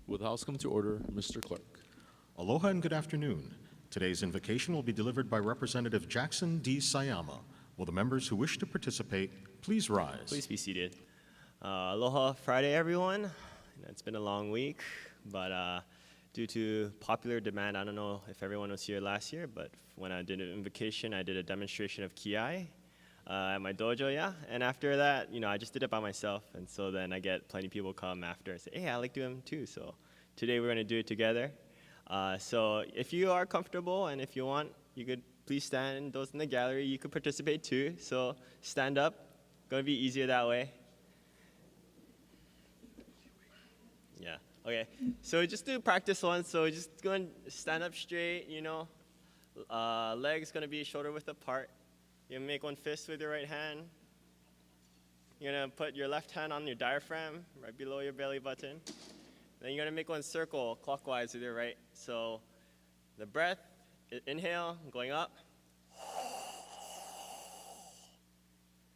Will the House come to order? Mr. Clerk. Aloha and good afternoon. Today's invocation will be delivered by Representative Jackson D. Sayama. Will the members who wish to participate please rise? Please be seated. Aloha Friday, everyone. It's been a long week, but due to popular demand, I don't know if everyone was here last year, but when I did an invocation, I did a demonstration of kiai at my dojo, yeah. And after that, I just did it by myself, and so then I get plenty of people come after and say, hey, I like doing them too. So today we're gonna do it together. So if you are comfortable and if you want, you could please stand. Those in the gallery, you could participate too. So stand up. Gonna be easier that way. Yeah. Okay. So just do practice one. So just go and stand up straight. Legs gonna be shoulder width apart. You're gonna make one fist with your right hand. You're gonna put your left hand on your diaphragm, right below your belly button. Then you're gonna make one circle clockwise with your right. So the breath, inhale, going up.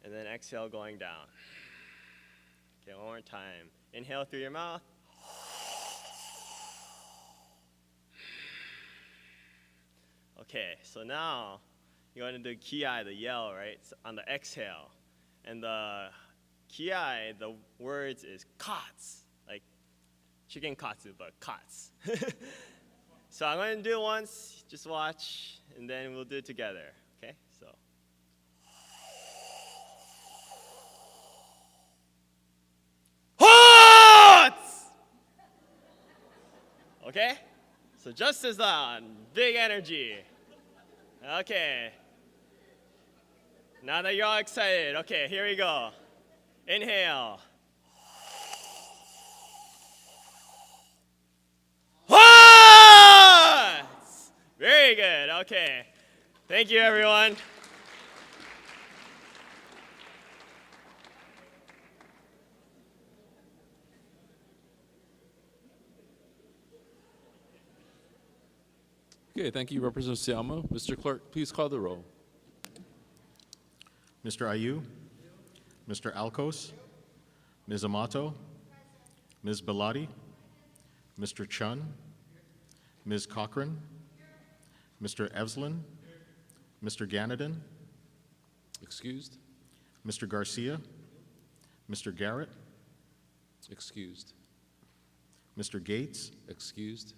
And then exhale, going down. Okay, one more time. Inhale through your mouth. Okay, so now you're going to do kiai, the yell, right? So on the exhale. And the kiai, the words is kats, like chicken katsu, but kats. So I'm going to do it once, just watch, and then we'll do it together, okay? So. Okay? So just as loud, big energy. Okay. Now that you're all excited, okay, here we go. Inhale. Very good, okay. Thank you, everyone. Okay, thank you, Representative Sayama. Mr. Clerk, please call the roll. Mr. Ayu, Mr. Alcos, Ms. Amato, Ms. Bellotti, Mr. Chun, Ms. Cochran, Mr. Evslin, Mr. Ganadin, Excused. Mr. Garcia, Mr. Garrett, Excused. Mr. Gates, Excused.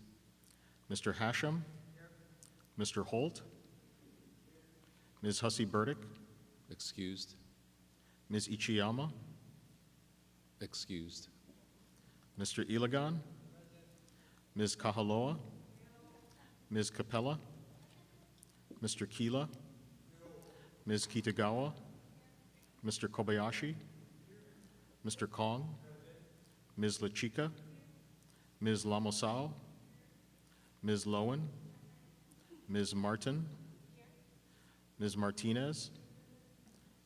Mr. Hashem, Mr. Holt, Ms. Hussey Burdick, Excused. Ms. Ichiyama, Excused. Mr. Ilagan, Ms. Kahaloa, Ms. Capella, Mr. Kila, Ms. Kitagawa, Mr. Kobayashi, Mr. Kong, Ms. Lachika, Ms. Lamosao, Ms. Lowen, Ms. Martin, Ms. Martinez,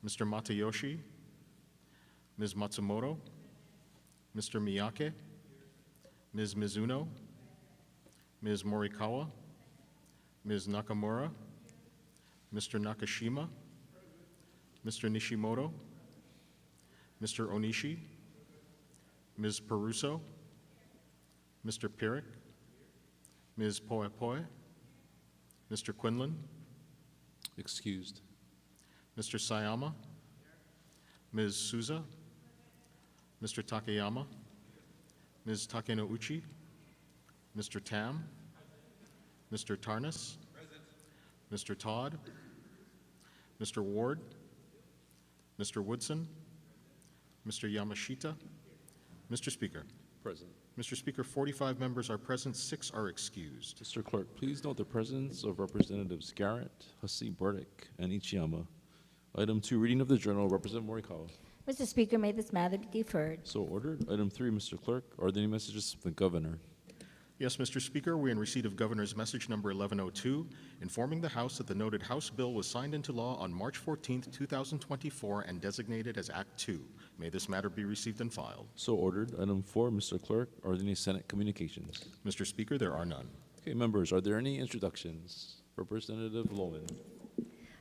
Mr. Matayoshi, Ms. Matsumoto, Mr. Miyake, Ms. Mizuno, Ms. Morikawa, Ms. Nakamura, Mr. Nakashima, Mr. Nishimoto, Mr. Onishi, Ms. Peruso, Mr. Pirik, Ms. Poepoe, Mr. Quinlan, Excused. Mr. Sayama, Ms. Souza, Mr. Takayama, Ms. Takenouchi, Mr. Tam, Mr. Tarnas, Mr. Todd, Mr. Ward, Mr. Woodson, Mr. Yamashita, Mr. Speaker. Present. Mr. Speaker, 45 members are present, 6 are excused. Mr. Clerk, please note the presence of Representatives Garrett, Hussey Burdick, and Ichiyama. Item 2, reading of the journal, Representative Morikawa. Mr. Speaker, may this matter be deferred. So ordered. Item 3, Mr. Clerk, are there any messages from the Governor? Yes, Mr. Speaker, we're in receipt of Governor's Message Number 1102, informing the House that the noted House bill was signed into law on March 14, 2024, and designated as Act 2. May this matter be received and filed. So ordered. Item 4, Mr. Clerk, are there any Senate communications? Mr. Speaker, there are none. Okay, members, are there any introductions? Representative Lowen.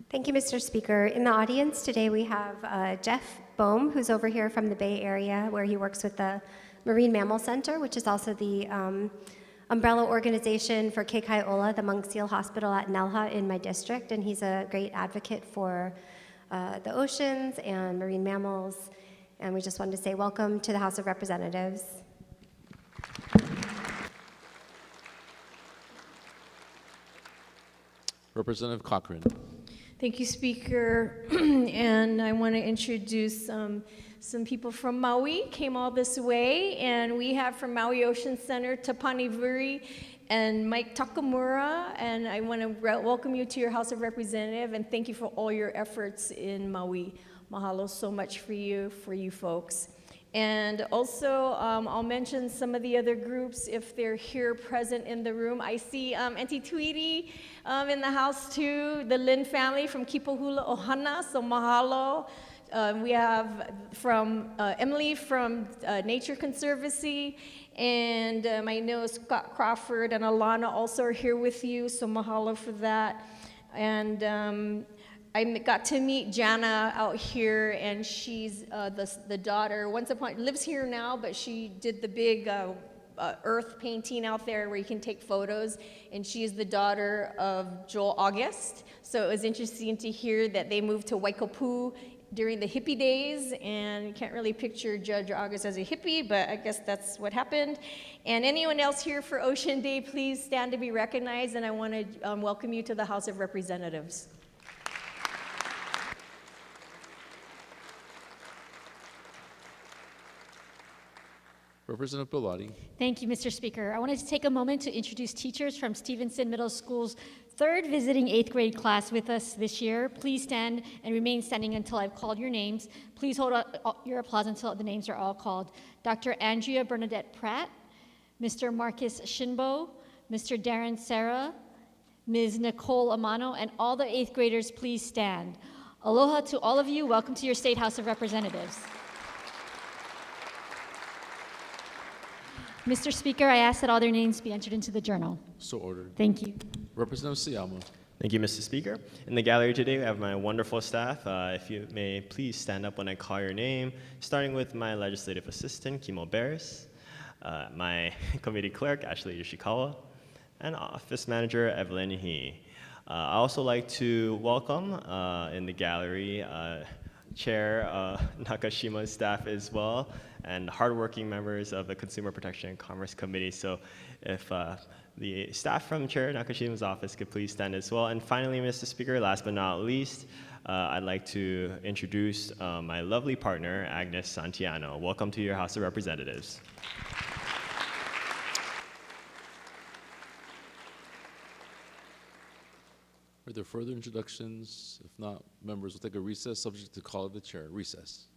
Thank you, Mr. Speaker. In the audience today, we have Jeff Boehm, who's over here from the Bay Area, where he works with the Marine Mammal Center, which is also the umbrella organization for Kekai the monk seal hospital at Nelha in my district, and he's a great advocate for the oceans and marine mammals. And we just wanted to say welcome to the House of Representatives. Representative Cochran. Thank you, Speaker. And I want to introduce some people from Maui, came all this way, and we have from Maui Ocean Center, Tapani Vuri and Mike Takamura, and I want to welcome you to your House of Representatives, and thank you for all your efforts in Maui. Mahalo so much for you folks. And also, I'll mention some of the other groups if they're here present in the room. I see Auntie Tweety in the house too, the Lin family from Kipohula Ohana, so mahalo. We have from Emily from Nature Conservancy, and I know Scott Crawford and Alana also are here with you, so mahalo for that. And I got to meet Jana out here, and she's the daughter. Lives here now, but she did the big earth painting out there where you can take photos, and she is the daughter of Joel August. So it was interesting to hear that they moved to Waikapu during the hippie days, and you can't really picture Judge August as a hippie, but I guess that's what happened. And anyone else here for Ocean Day, please stand to be recognized, and I want to welcome you to the House of Representatives. Representative Bellotti. Thank you, Mr. Speaker. I wanted to take a moment to introduce teachers from Stevenson Middle School's third visiting 8th grade class with us this year. Please stand and remain standing until I've called your names. Please hold your applause until the names are all called. Dr. Andrea Bernadette Pratt, Mr. Marcus Shinbo, Mr. Darren Serra, Ms. Nicole Amano, and all the 8th graders, please stand. Aloha to all of you. Welcome to your State House of Representatives. Mr. Speaker, I ask that all their names be entered into the journal. So ordered. Thank you. Representative Siyama. Thank you, Mr. Speaker. In the gallery today, we have my wonderful staff. If you may please stand up when I call your name, starting with my legislative assistant, Kimo Barris, my committee clerk, Ashley Yoshikawa, and office manager, Evelyn He. I also like to welcome in the gallery Chair Nakashima's staff as well, and hardworking members of the Consumer Protection and Commerce Committee. So if the staff from Chair Nakashima's office could please stand as well. And finally, Mr. Speaker, last but not least, I'd like to introduce my lovely partner, Agnes Santiano. Welcome to your House of Representatives. Are there further introductions? If not, members will take a recess subject to call of the chair. Recess.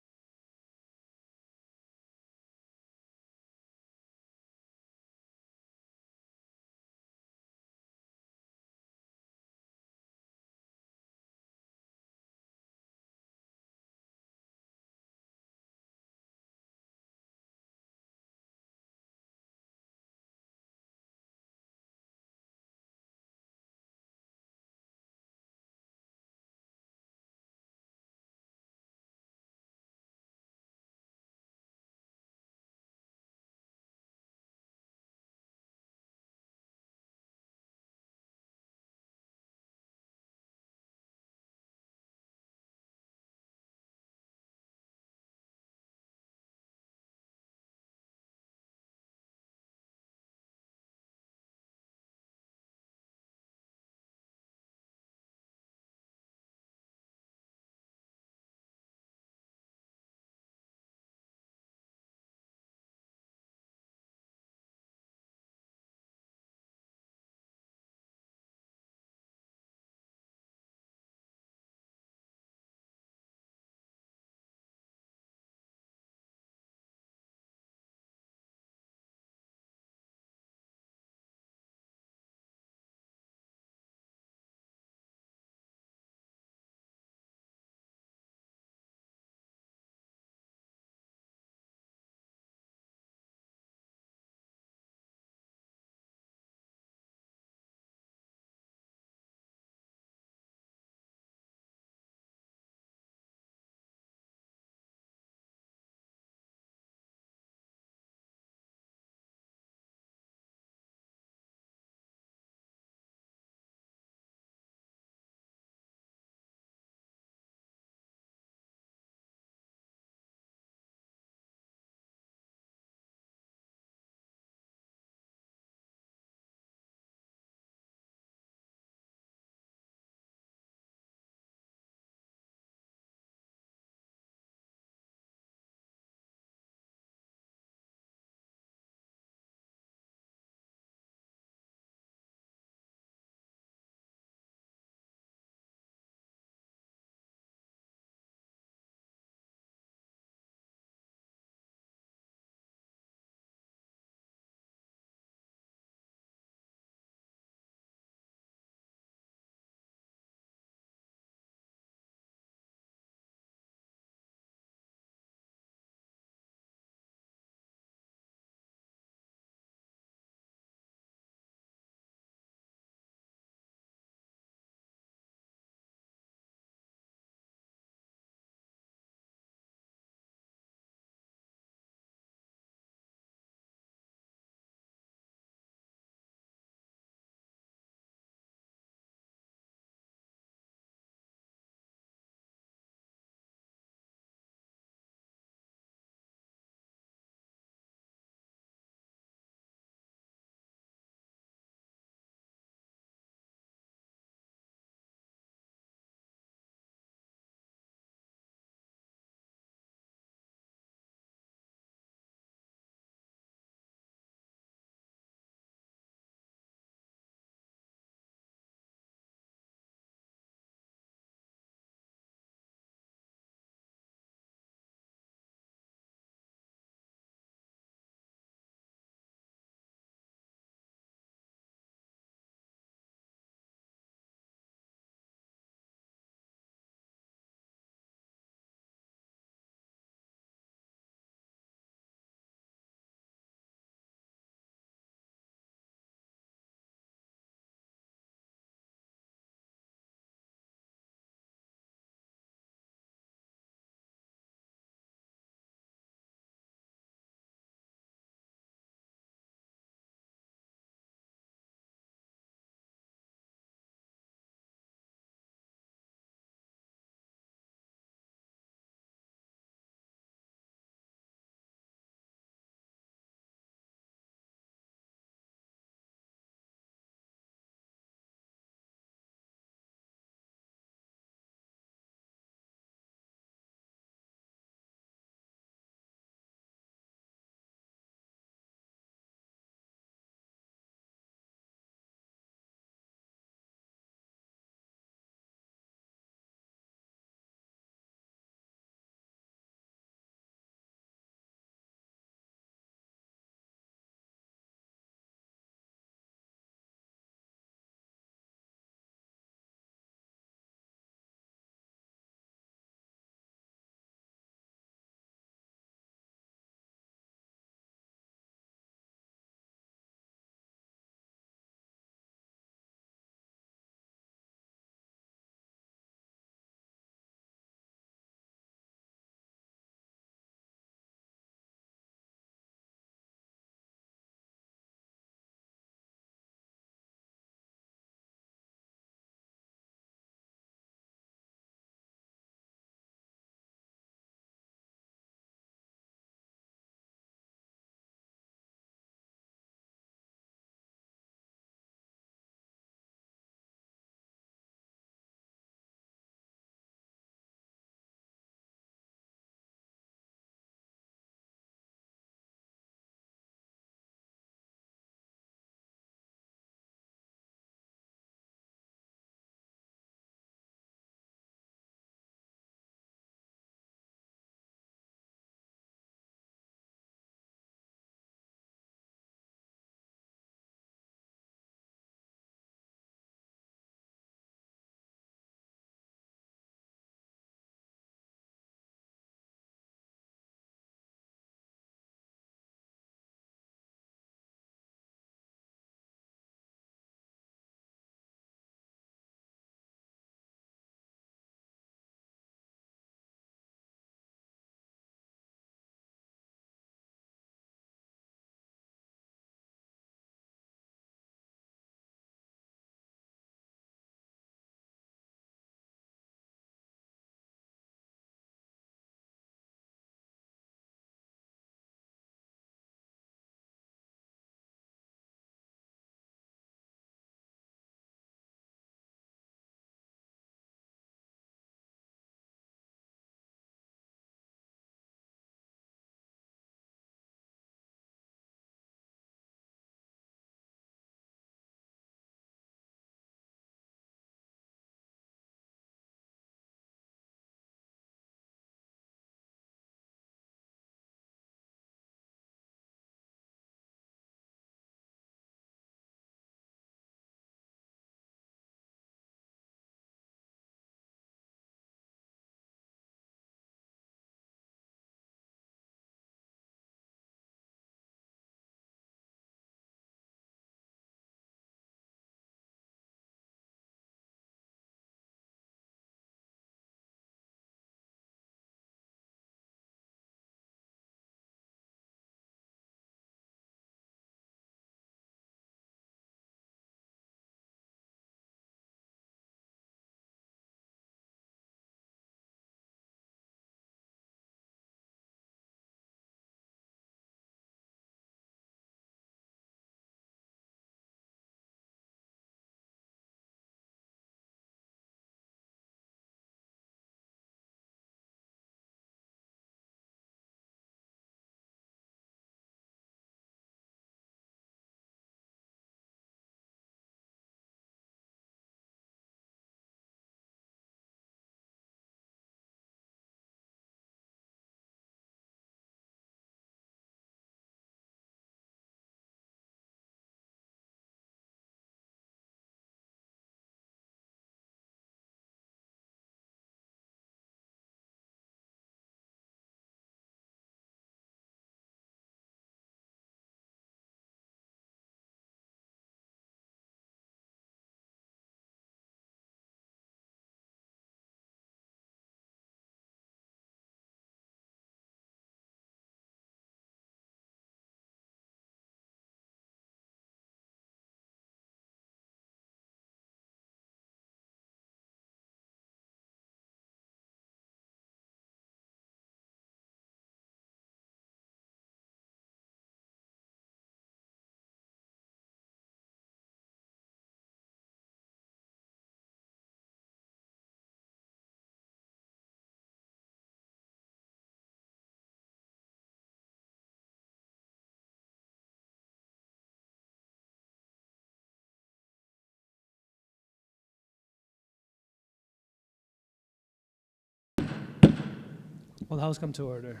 Will the House come to order?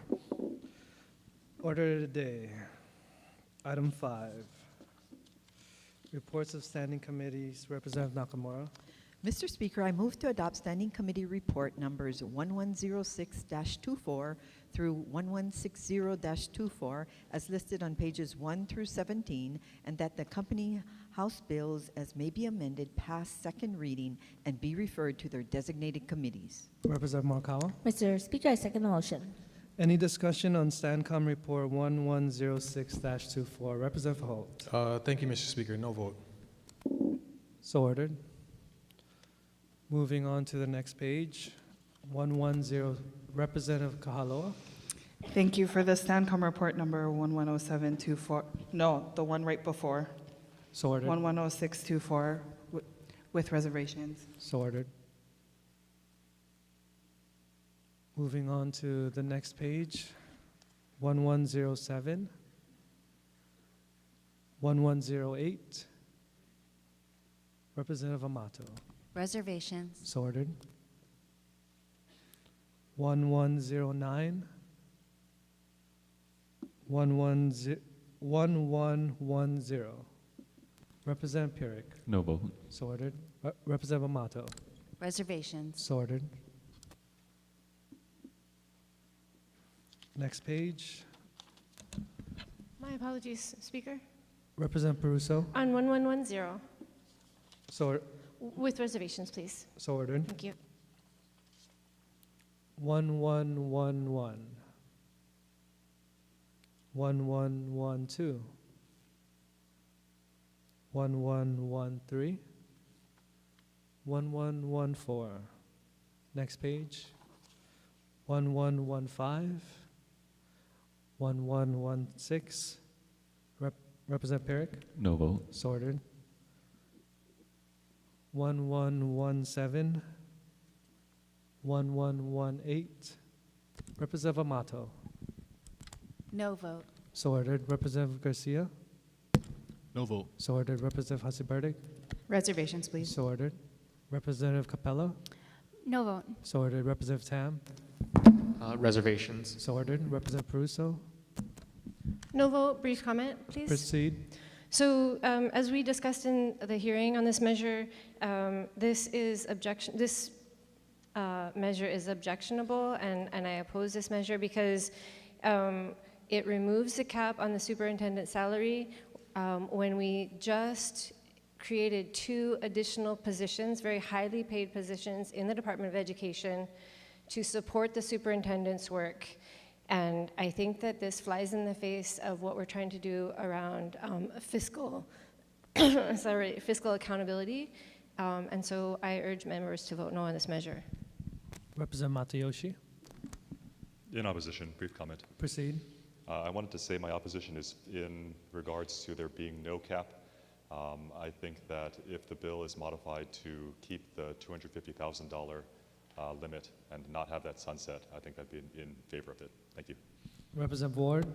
Order of the day. Item 5. Reports of standing committees. Representative Nakamura. Mr. Speaker, I move to adopt Standing Committee Report numbers 1106-24 through 1160-24 as listed on pages 1 through 17, and that the accompanying House bills as may be amended pass second reading and be referred to their designated committees. Representative Morikawa. Mr. Speaker, I second the motion. Any discussion on Standcom Report 1106-24? Representative Holt. Thank you, Mr. Speaker. No vote. So ordered. Moving on to the next page. 110, Representative Kahaloa. Thank you for the Stancom report number 110724. No, the one right before. So ordered. 110624 with reservations. So ordered. Moving on to the next page. 1107. 1108. Representative Amato. Reservations. So ordered. 1109. 1110. Representative Pierick. No vote. So ordered. Representative Amato. Reservations. So ordered. Next page. My apologies, Speaker. Representative Peruso. On 1110, So with reservations, please. ordered. Thank you. 1111. 1112. 1113. 1114. Next page. 1115. 1116. Representative Pierick. No vote. So ordered. 1117. 1118. Representative Amato. No vote. So ordered. Representative Garcia. No vote. So ordered. Representative Hasibardik. Reservations, please. So ordered. Representative Capella. No vote. So ordered. Representative Tam. Reservations. So ordered. Representative Peruso. No vote, brief comment, please. Proceed. So, as we discussed in the hearing on this measure, this measure is objectionable, and I oppose this measure because it removes the cap on the superintendent's salary when we just created 2 additional positions, very highly paid positions in the Department of Education to support the superintendent's work. And I think that this flies in the face of what we're trying to do around fiscal accountability. And so I urge members to vote no on this measure. Representative Matayoshi. In opposition, brief comment. Proceed. I wanted to say my opposition is in regards to there being no cap. I think that if the bill is modified to keep the $250,000 limit and not have that sunset, I think I'd be in favor of it. Thank you. Representative Ward.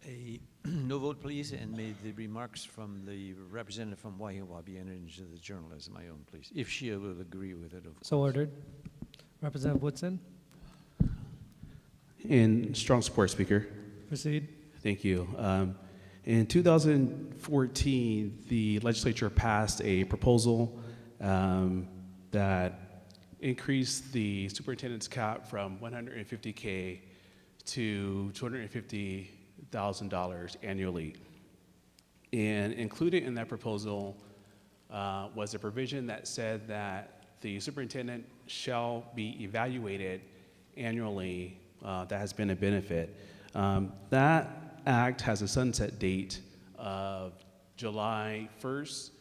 A no vote, please, and may the remarks from the representative from Waihiwa be entered into the journal as my own, please, if she will agree with it, of course. So ordered. Representative Woodson. In strong support, Speaker. Proceed. Thank you. In 2014, the legislature passed a proposal that increased the superintendent's cap from $150K to $250,000 annually. And included in that proposal was a provision that said that the superintendent shall be evaluated annually. That has been a benefit. That act has a sunset date of July 1st,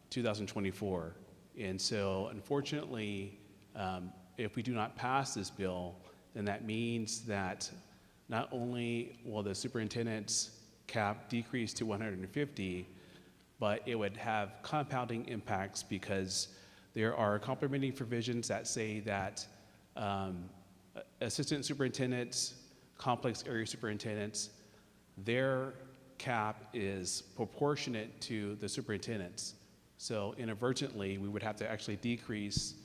2024. And so, unfortunately, if we do not pass this bill, then that means that not only will the superintendent's cap decrease to 150, but it would have compounding impacts because there are complementing provisions that say that assistant superintendents, complex area superintendents, their cap is proportionate to the superintendent's. So inadvertently, we would have to actually decrease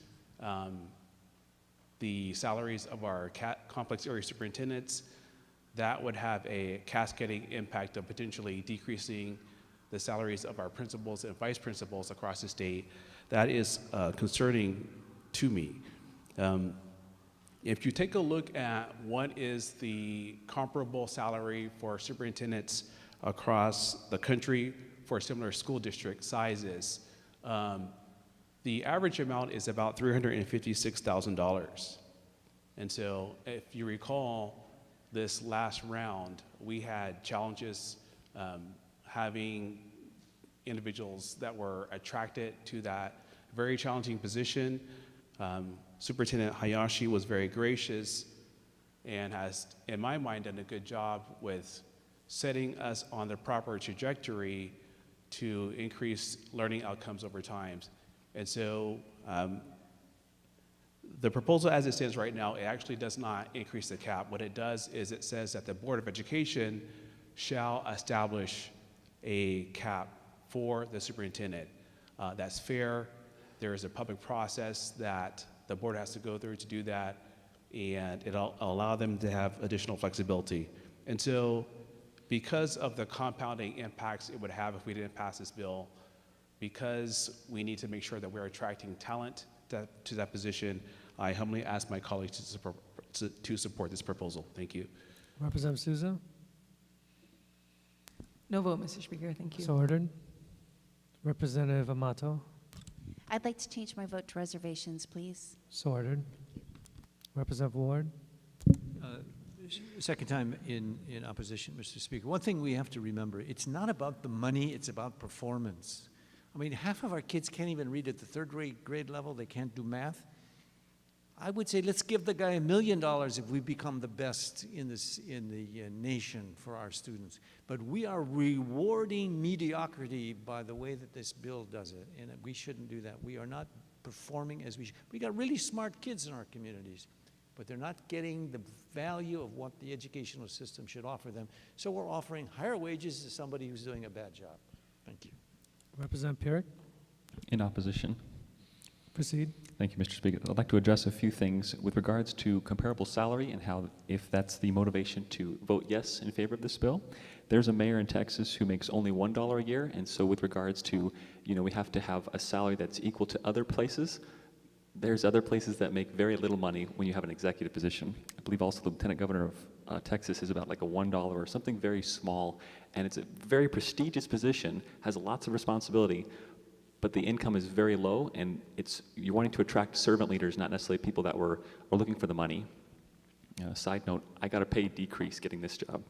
the the salaries of our complex area superintendents, that would have a cascading impact of potentially decreasing the salaries of our principals and vice principals across the state. That is concerning to me. If you take a look at what is the comparable salary for superintendents across the country for similar school district sizes, the average amount is about $356,000. And so if you recall, this last round, we had challenges having individuals that were attracted to that very challenging position. Superintendent Hayashi was very gracious and has, in my mind, done a good job with setting us on the proper trajectory to increase learning outcomes over time. And so the proposal as it stands right now, it actually does not increase the cap. What it does is it says that the Board of Education shall establish a cap for the superintendent. That's fair. There is a public process that the board has to go through to do that, and it'll allow them to have additional flexibility. And so because of the compounding impacts it would have if we didn't pass this bill, because we need to make sure that we're attracting talent to that position, I humbly ask my colleagues to support this proposal. Thank you. Representative Souza? No vote, Mr. Speaker. Thank you. So ordered. Representative Amato? I'd like to change my vote to reservations, please. So ordered. Representative Ward? Second time in opposition, Mr. Speaker. One thing we have to remember, it's not about the money, it's about performance. I mean, half of our kids can't even read at the third grade level. They can't do math. I would say let's give the guy $1 million if we become the best in the nation for our students. But we are rewarding mediocrity by the way that this bill does it, and we shouldn't do that. We are not performing as we should. We got really smart kids in our communities, but they're not getting the value of what the educational system should offer them. So we're offering higher wages to somebody who's doing a bad job. Thank you. Representative Pierrick? In opposition. Proceed. Thank you, Mr. Speaker. I'd like to address a few things with regards to comparable salary and how, if that's the motivation to vote yes in favor of this bill. There's a mayor in Texas who makes only $1 a year, and so with regards to, we have to have a salary that's equal to other places. There's other places that make very little money when you have an executive position. I believe also the lieutenant governor of Texas is about like a $1 or something very small, and it's a very prestigious position, has lots of responsibility, but the income is very low, and you're wanting to attract servant leaders, not necessarily people that are looking for the money. Side note, I got a pay decrease getting this job.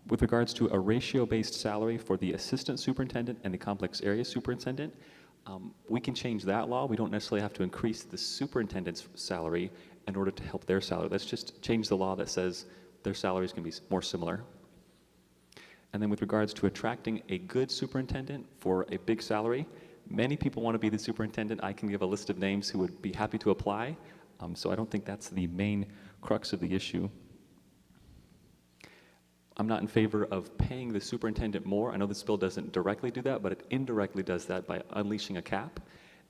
With regards to a ratio-based salary for the assistant superintendent and the complex area superintendent, we can change that law. We don't necessarily have to increase the superintendent's salary in order to help their salary. Let's just change the law that says their salaries can be more similar. And then with regards to attracting a good superintendent for a big salary, many people want to be the superintendent. I can give a list of names who would be happy to apply. So I don't think that's the main crux of the issue. I'm not in favor of paying the superintendent more. I know this bill doesn't directly do that, but it indirectly does that by unleashing a cap.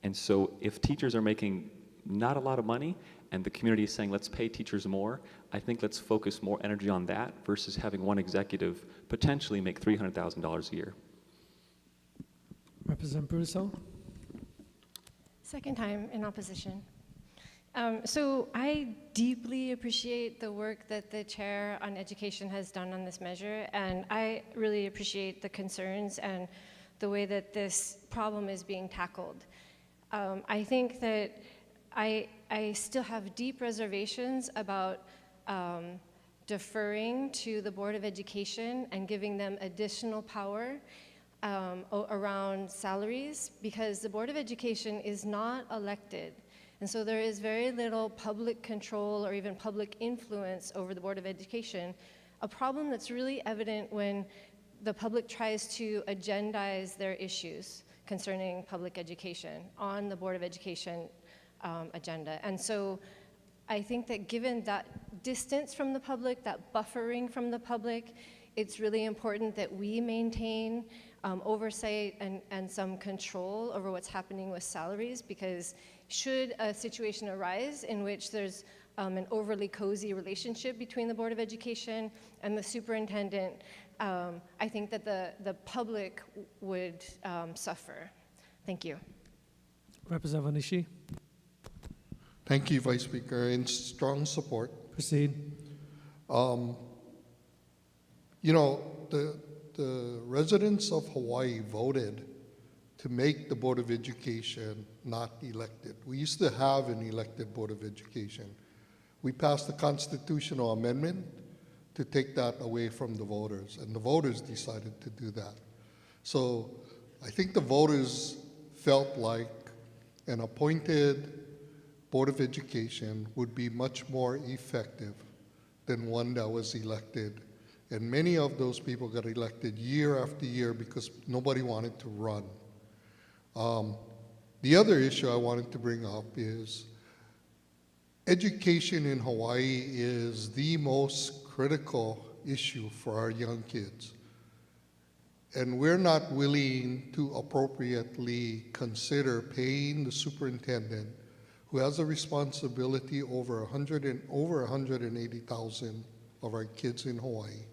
And so if teachers are making not a lot of money and the community is saying let's pay teachers more, I think let's focus more energy on that versus having one executive potentially make $300,000 a year. Representative Brusso? Second time in opposition. So I deeply appreciate the work that the Chair on Education has done on this measure, and I really appreciate the concerns and the way that this problem is being tackled. I think that I still have deep reservations about deferring to the Board of Education and giving them additional power around salaries, because the Board of Education is not elected. And so there is very little public control or even public influence over the Board of Education, a problem that's really evident when the public tries to agendize their issues concerning public education on the Board of Education agenda. And so I think that given that distance from the public, that buffering from the public, it's really important that we maintain oversight and some control over what's happening with salaries, because should a situation arise in which there's an overly cozy relationship between the Board of Education and the superintendent, I think that the public would suffer. Thank you. Representative Onishi, Thank you, Vice Speaker. In strong support. proceed. You know, the residents of Hawaii voted to make the Board of Education not elected. We used to have an elected Board of Education. We passed a constitutional amendment to take that away from the voters, and the voters decided to do that. So I think the voters felt like an appointed Board of Education would be much more effective than one that was elected. And many of those people got elected year after year because nobody wanted to run. The other issue I wanted to bring up is education in Hawaii is the most critical issue for our young kids. And we're not willing to appropriately consider paying the superintendent, who has a responsibility over 180,000 of our kids in Hawaii,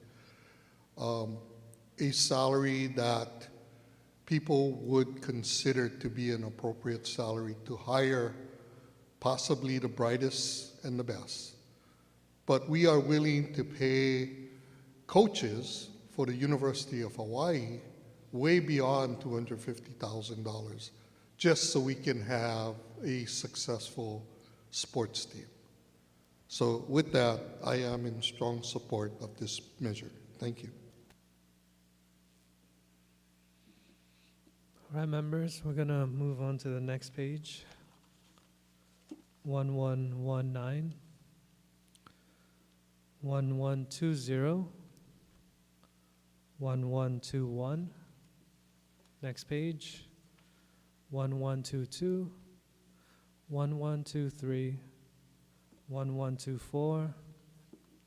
a salary that people would consider to be an appropriate salary to hire possibly the brightest and the best. But we are willing to pay coaches for the University of Hawaii way beyond $250,000 just so we can have a successful sports team. So with that, I am in strong support of this measure. Thank you. All right, members, we're going to move on to the next page. 1119, 1120, 1121. Next page. 1122, 1123, 1124.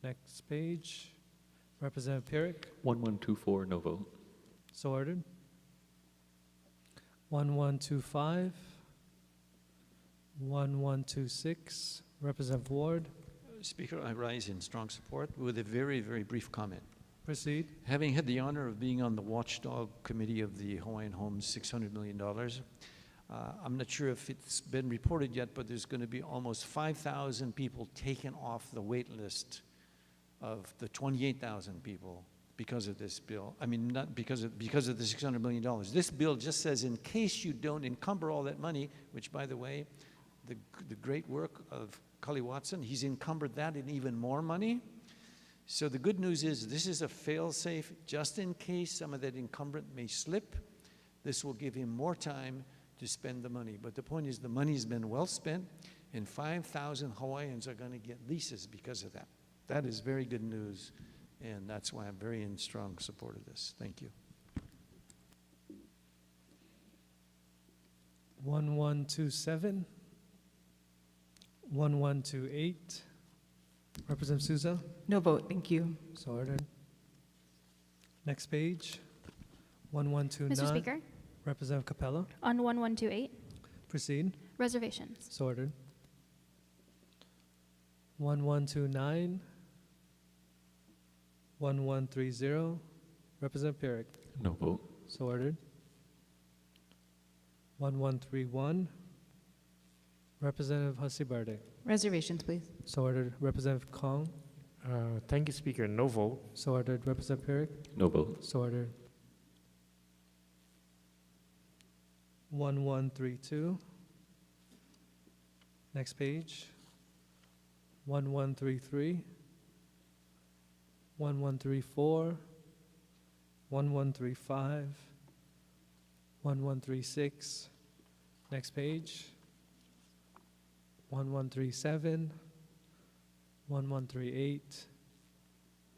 Next page. Representative Pierrick. 1124, no vote. So ordered. 1125, 1126. Representative Ward. Speaker, I rise in strong support with a very, very brief comment. Proceed. Having had the honor of being on the watchdog committee of the Hawaiian Homes $600 million, I'm not sure if it's been reported yet, but there's going to be almost 5,000 people taken off the wait list of the 28,000 people because of this bill. I mean, not because of the $600 million. This bill just says in case you don't encumber all that money, which, by the way, the great work of Cully Watson, he's encumbered that in even more money. So the good news is this is a fail-safe, just in case some of that encumbrance may slip. This will give him more time to spend the money. But the point is the money's been well spent, and 5,000 Hawaiians are going to get leases because of that. That is very good news, and that's why I'm very in strong support of this. Thank you. 1127, 1128. Representative Souza. No vote, thank you. So ordered. Next page. 1129. Mr. Speaker, Representative Capello. on 1128, Proceed. reservations. So ordered. 1129, 1130. Representative Pierrick. No vote. So ordered. 1131. Representative Hussey Bardick. Reservations, please. So ordered. Representative Kong. Thank you, Speaker. No vote. So ordered. Representative Pierrick. No vote. So ordered. 1132. Next page. 1133. 1134. 1135. 1136. Next page. 1137. 1138.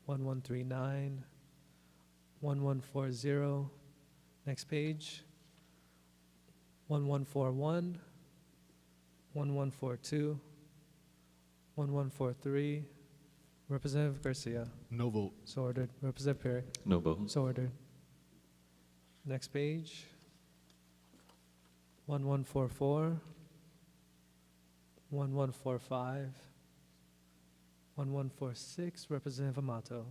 1139. 1140. Next page. 1141. 1142. 1143. Representative Garcia. No vote. So ordered. Representative Perry. No vote. So ordered. Next page. 1144. 1145. 1146, Representative Amato.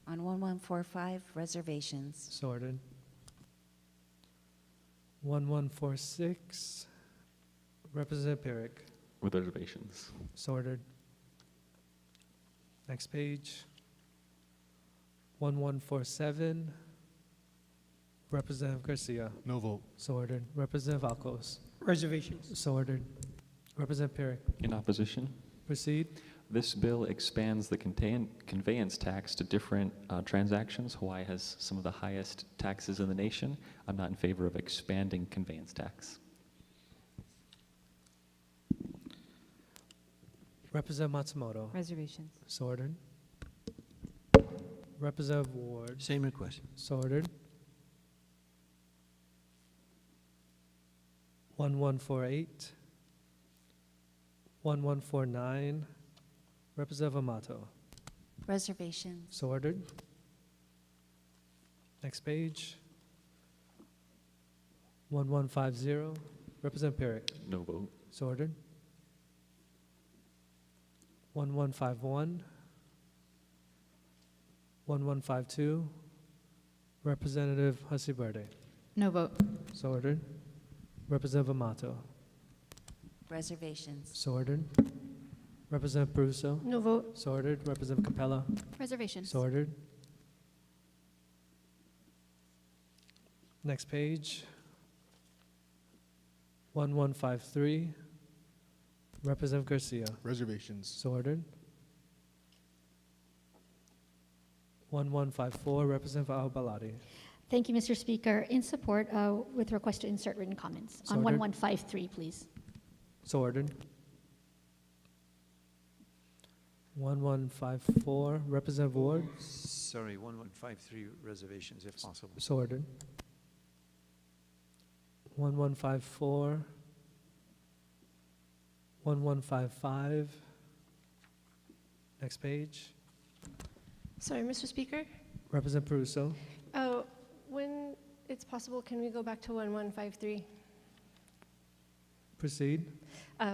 On 1145, reservations. So ordered. 1146, Representative Pyrick. With reservations. So ordered. Next page. 1147, Representative Garcia. No vote. So ordered. Representative Alcos. Reservations. So ordered. Representative Pyrick. In opposition. Proceed. This bill expands the conveyance tax to different transactions. Hawaii has some of the highest taxes in the nation. I'm not in favor of expanding conveyance tax. Representative Matsumoto. Reservations. So ordered. Representative Ward. Same request. So ordered. 1148. 1149. Representative Amato. Reservations. So ordered. Next page. 1150. Representative Pyrick. No vote. So ordered. 1151. 1152. Representative Hasiberde. No vote. So ordered. Representative Amato. Reservations. So ordered. Representative Brusso. No vote. So ordered. Representative Capella. Reservations. So ordered. Next page. 1153. Representative Garcia. Reservations. So ordered. 1154. Representative Al-Baladi. Thank you, Mr. Speaker. In support, with request to insert written comments So on ordered. 1153, please. So ordered. 1154. Representative Ward. Sorry, 1153 reservations if possible. So ordered. 1154. 1155. Next page. Sorry, Mr. Speaker. Representative Peruso. When it's possible, can we go back to 1153 Proceed.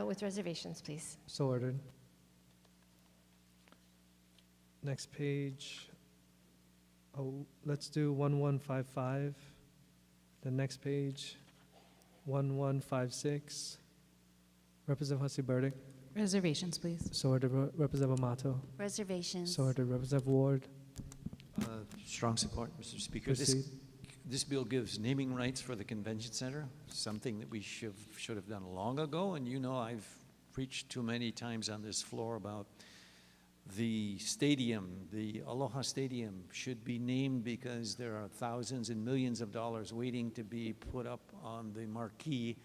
with reservations, please? So ordered. Next page. Oh, let's do 1155. The next page. 1156. Representative Hasiberde. Reservations, please. So ordered. Representative Amato. Reservations. So ordered. Representative Ward. Strong support, Mr. Speaker. Proceed. This bill gives naming rights for the convention center, something that we should have done long ago. And you know, I've preached too many times on this floor about the stadium, the Aloha Stadium should be named because there are thousands and millions of dollars waiting to be put up on the marquee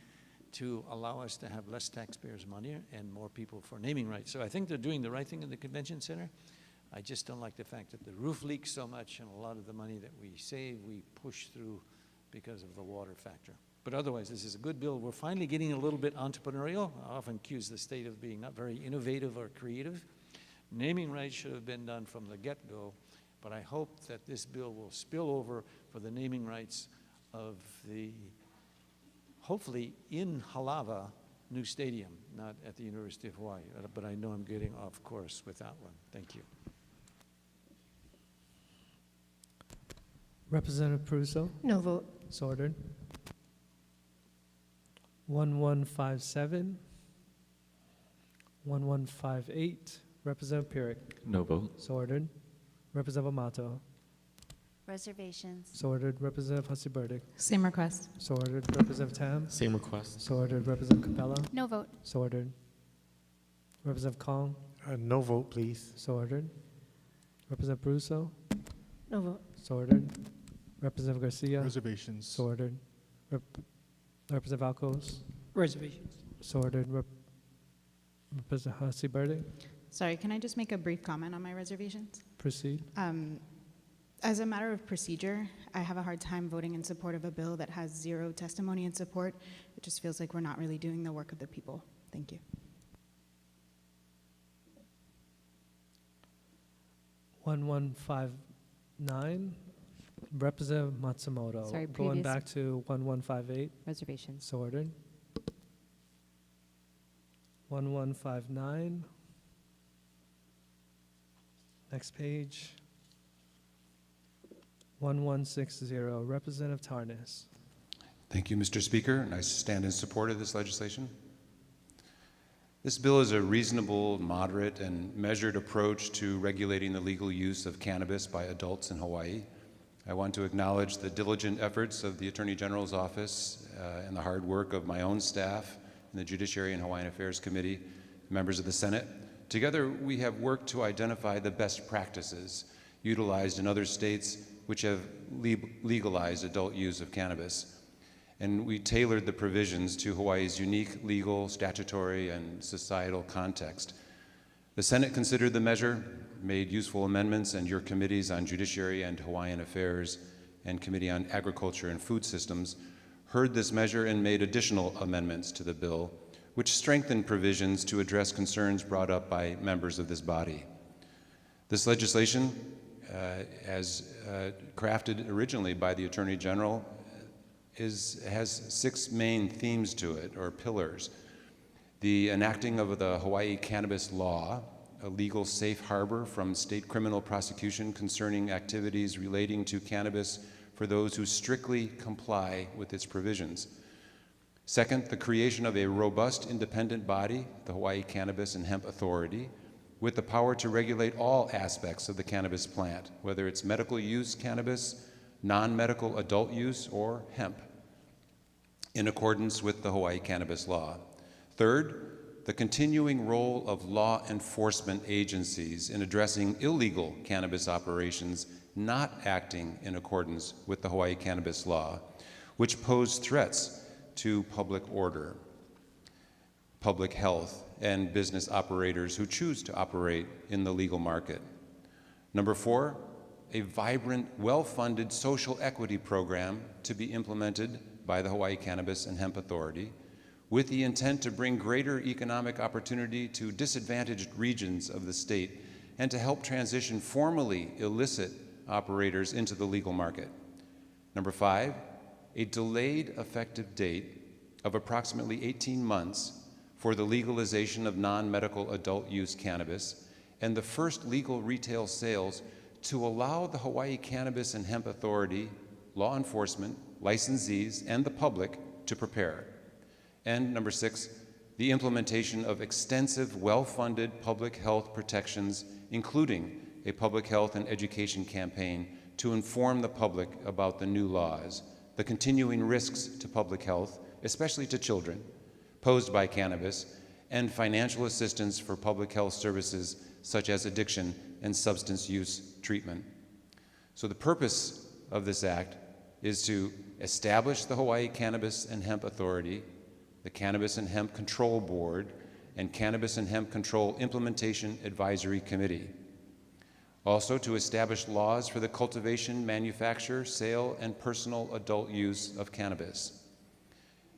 to allow us to have less taxpayers' money and more people for naming rights. So I think they're doing the right thing in the convention center. I just don't like the fact that the roof leaks so much and a lot of the money that we save, we push through because of the water factor. But otherwise, this is a good bill. We're finally getting a little bit entrepreneurial. I often accuse the state of being not very innovative or creative. Naming rights should have been done from the get-go, but I hope that this bill will spill over for the naming rights of the, hopefully in Halava, new stadium, not at the University of Hawaii. But I know I'm getting off course with that one. Thank you. Representative Peruso. No vote. So ordered. 1157. 1158. Representative Pyrick. No vote. So ordered. Representative Amato. Reservations. So ordered. Representative Hasiberde. Same request. So ordered. Representative Tam. Same request. So ordered. Representative Capella. No vote. So ordered. Representative Kong. No vote, please. So ordered. Representative Peruso. No vote. So ordered. Representative Garcia. Reservations. So ordered. Representative Alcos. Reservations. So ordered. Representative Hasiberde. Sorry, can I just make a brief comment on my reservations? Proceed. As a matter of procedure, I have a hard time voting in support of a bill that has zero testimony in support. It just feels like we're not really doing the work of the people. Thank you. 1159. Representative Matsumoto. Sorry, Going previous- back to 1158. Reservations. So ordered. 1159. Next page. 1160, Representative Tarnas. Thank you, Mr. Speaker, and I stand in support of this legislation. This bill is a reasonable, moderate, and measured approach to regulating the legal use of cannabis by adults in Hawaii. I want to acknowledge the diligent efforts of the Attorney General's office and the hard work of my own staff in the Judiciary and Hawaiian Affairs Committee, members of the Senate. Together, we have worked to identify the best practices utilized in other states which have legalized adult use of cannabis. And we tailored the provisions to Hawaii's unique legal, statutory, and societal context. The Senate considered the measure, made useful amendments, and your committees on Judiciary and Hawaiian Affairs and Committee on Agriculture and Food Systems heard this measure and made additional amendments to the bill, which strengthened provisions to address concerns brought up by members of this body. This legislation, as crafted originally by the Attorney General, has 6 main themes to it, or pillars. The enacting of the Hawaii Cannabis Law, a legal safe harbor from state criminal prosecution concerning activities relating to cannabis for those who strictly comply with its provisions. Second, the creation of a robust independent body, the Hawaii Cannabis and Hemp Authority, with the power to regulate all aspects of the cannabis plant, whether it's medical use cannabis, non-medical adult use, or hemp, in accordance with the Hawaii Cannabis Law. Third, the continuing role of law enforcement agencies in addressing illegal cannabis operations not acting in accordance with the Hawaii Cannabis Law, which pose threats to public order, public health, and business operators who choose to operate in the legal market. Number 4, a vibrant, well-funded social equity program to be implemented by the Hawaii Cannabis and Hemp Authority with the intent to bring greater economic opportunity to disadvantaged regions of the state and to help transition formerly illicit operators into the legal market. Number 5, a delayed effective date of approximately 18 months for the legalization of non-medical adult use cannabis and the first legal retail sales to allow the Hawaii Cannabis and Hemp Authority, law enforcement, licensees, and the public to prepare. And number 6, the implementation of extensive, well-funded public health protections, including a public health and education campaign to inform the public about the new laws, the continuing risks to public health, especially to children, posed by cannabis, and financial assistance for public health services such as addiction and substance use treatment. So the purpose of this act is to establish the Hawaii Cannabis and Hemp Authority, the Cannabis and Hemp Control Board, and Cannabis and Hemp Control Implementation Advisory Committee. Also to establish laws for the cultivation, manufacture, sale, and personal adult use of cannabis.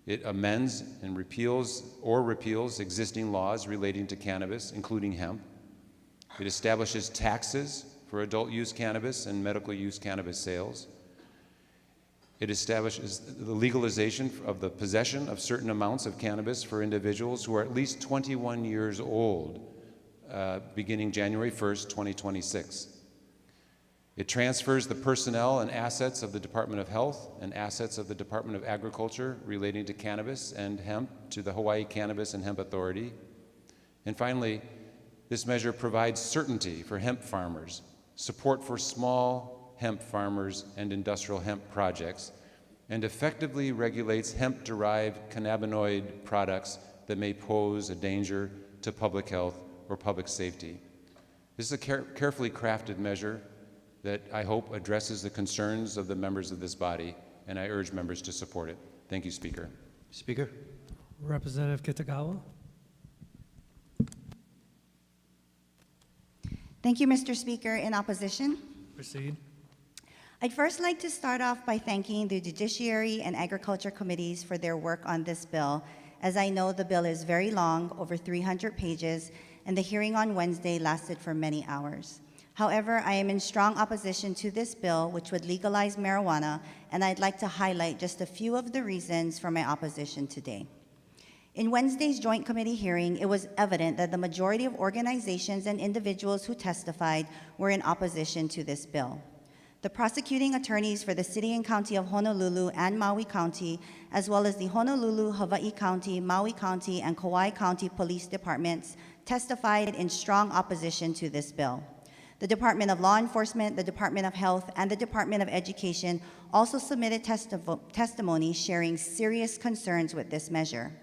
It amends and repeals existing laws relating to cannabis, including hemp. It establishes taxes for adult use cannabis and medical use cannabis sales. It establishes the legalization of the possession of certain amounts of cannabis for individuals who are at least 21 years old, beginning January 1st, 2026. It transfers the personnel and assets of the Department of Health and assets of the Department of Agriculture relating to cannabis and hemp to the Hawaii Cannabis and Hemp Authority. And finally, this measure provides certainty for hemp farmers, support for small hemp farmers and industrial hemp projects, and effectively regulates hemp-derived cannabinoid products that may pose a danger to public health or public safety. This is a carefully crafted measure that I hope addresses the concerns of the members of this body, and I urge members to support it. Thank you, Speaker. Speaker. Representative Kitagawa. Thank you, Mr. Speaker. In opposition? Proceed. I'd first like to start off by thanking the Judiciary and Agriculture Committees for their work on this bill, as I know the bill is very long, over 300 pages, and the hearing on Wednesday lasted for many hours. However, I am in strong opposition to this bill, which would legalize marijuana, and I'd like to highlight just a few of the reasons for my opposition today. In Wednesday's joint committee hearing, it was evident that the majority of organizations and individuals who testified were in opposition to this bill. The prosecuting attorneys for the City and County of Honolulu and Maui County, as well as the Honolulu, Hawaii County, Maui County, and Kauai County Police Departments, testified in strong opposition to this bill. The Department of Law Enforcement, the Department of Health, and the Department of Education also submitted testimony sharing serious concerns with this measure.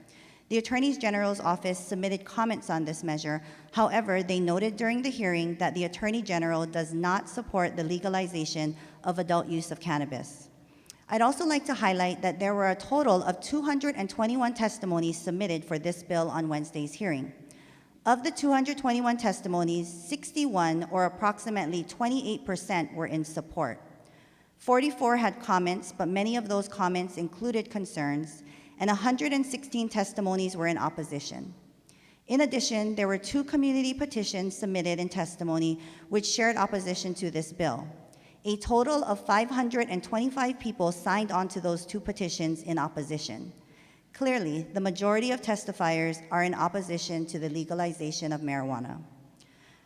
The Attorney General's office submitted comments on this measure. However, they noted during the hearing that the Attorney General does not support the legalization of adult use of cannabis. I'd also like to highlight that there were a total of 221 testimonies submitted for this bill on Wednesday's hearing. Of the 221 testimonies, 61, or approximately 28%, were in support. 44 had comments, but many of those comments included concerns, and 116 testimonies were in opposition. In addition, there were 2 community petitions submitted in testimony which shared opposition to this bill. A total of 525 people signed on to those 2 petitions in opposition. Clearly, the majority of testifiers are in opposition to the legalization of marijuana.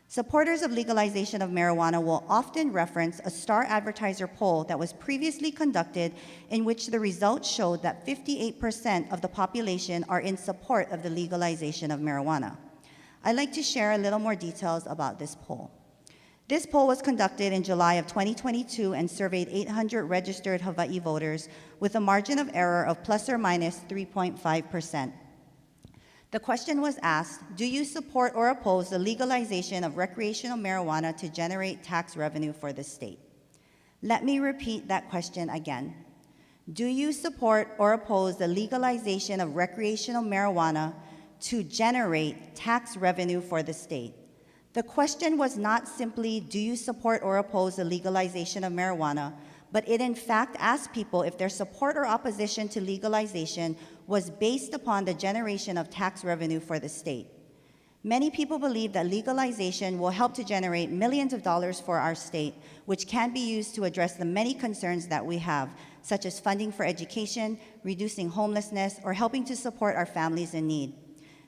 Supporters of legalization of marijuana will often reference a Star Advertiser poll that was previously conducted in which the results showed that 58% of the population are in support of the legalization of marijuana. I'd like to share a little more details about this poll. This poll was conducted in July of 2022 and surveyed 800 registered Hawaii voters with a margin of error of plus or minus 3.5%. The question was asked, do you support or oppose the legalization of recreational marijuana to generate tax revenue for the state? Let me repeat that question again. Do you support or oppose the legalization of recreational marijuana to generate tax revenue for the state? The question was not simply, do you support or oppose the legalization of marijuana, but it in fact asked people if their support or opposition to legalization was based upon the generation of tax revenue for the state. Many people believe that legalization will help to generate millions of dollars for our state, which can be used to address the many concerns that we have, such as funding for education, reducing homelessness, or helping to support our families in need.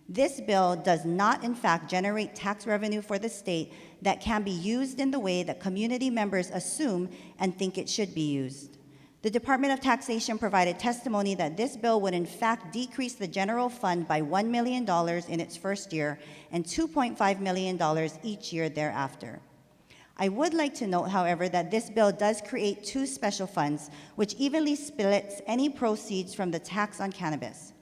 This bill does not, in fact, generate tax revenue for the state that can be used in the way that community members assume and think it should be used. The Department of Taxation provided testimony that this bill would, in fact, decrease the general fund by $1 million in its first year and $2.5 million each year thereafter. I would like to note, however, that this bill does create 2 special funds, which evenly splits any proceeds from the tax on cannabis.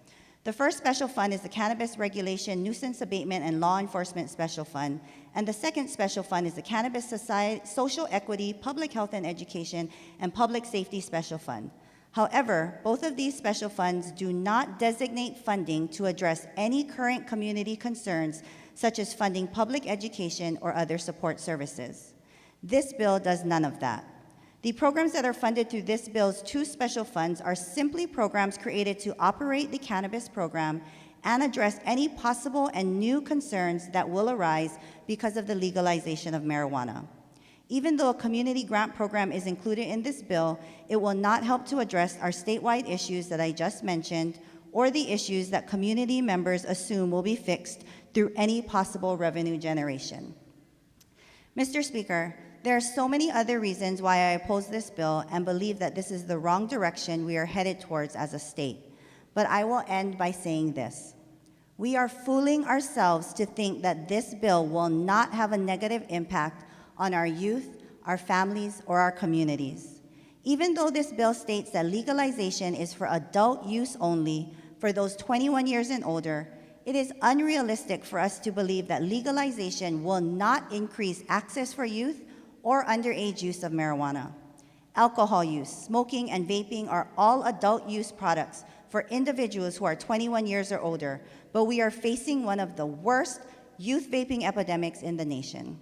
The first special fund is the Cannabis Regulation, Nuisance Abatement, and Law Enforcement Special Fund, and the second special fund is the Cannabis Society, Social Equity, Public Health and Education, and Public Safety Special Fund. However, both of these special funds do not designate funding to address any current community concerns, such as funding public education or other support services. This bill does none of that. The programs that are funded through this bill's 2 special funds are simply programs created to operate the cannabis program and address any possible and new concerns that will arise because of the legalization of marijuana. Even though a community grant program is included in this bill, it will not help to address our statewide issues that I just mentioned or the issues that community members assume will be fixed through any possible revenue generation. Mr. Speaker, there are so many other reasons why I oppose this bill and believe that this is the wrong direction we are headed towards as a state. But I will end by saying this. We are fooling ourselves to think that this bill will not have a negative impact on our youth, our families, or our communities. Even though this bill states that legalization is for adult use only for those 21 years and older, it is unrealistic for us to believe that legalization will not increase access for youth or underage use of marijuana. Alcohol use, smoking, and vaping are all adult use products for individuals who are 21 years or older, but we are facing one of the worst youth vaping epidemics in the nation.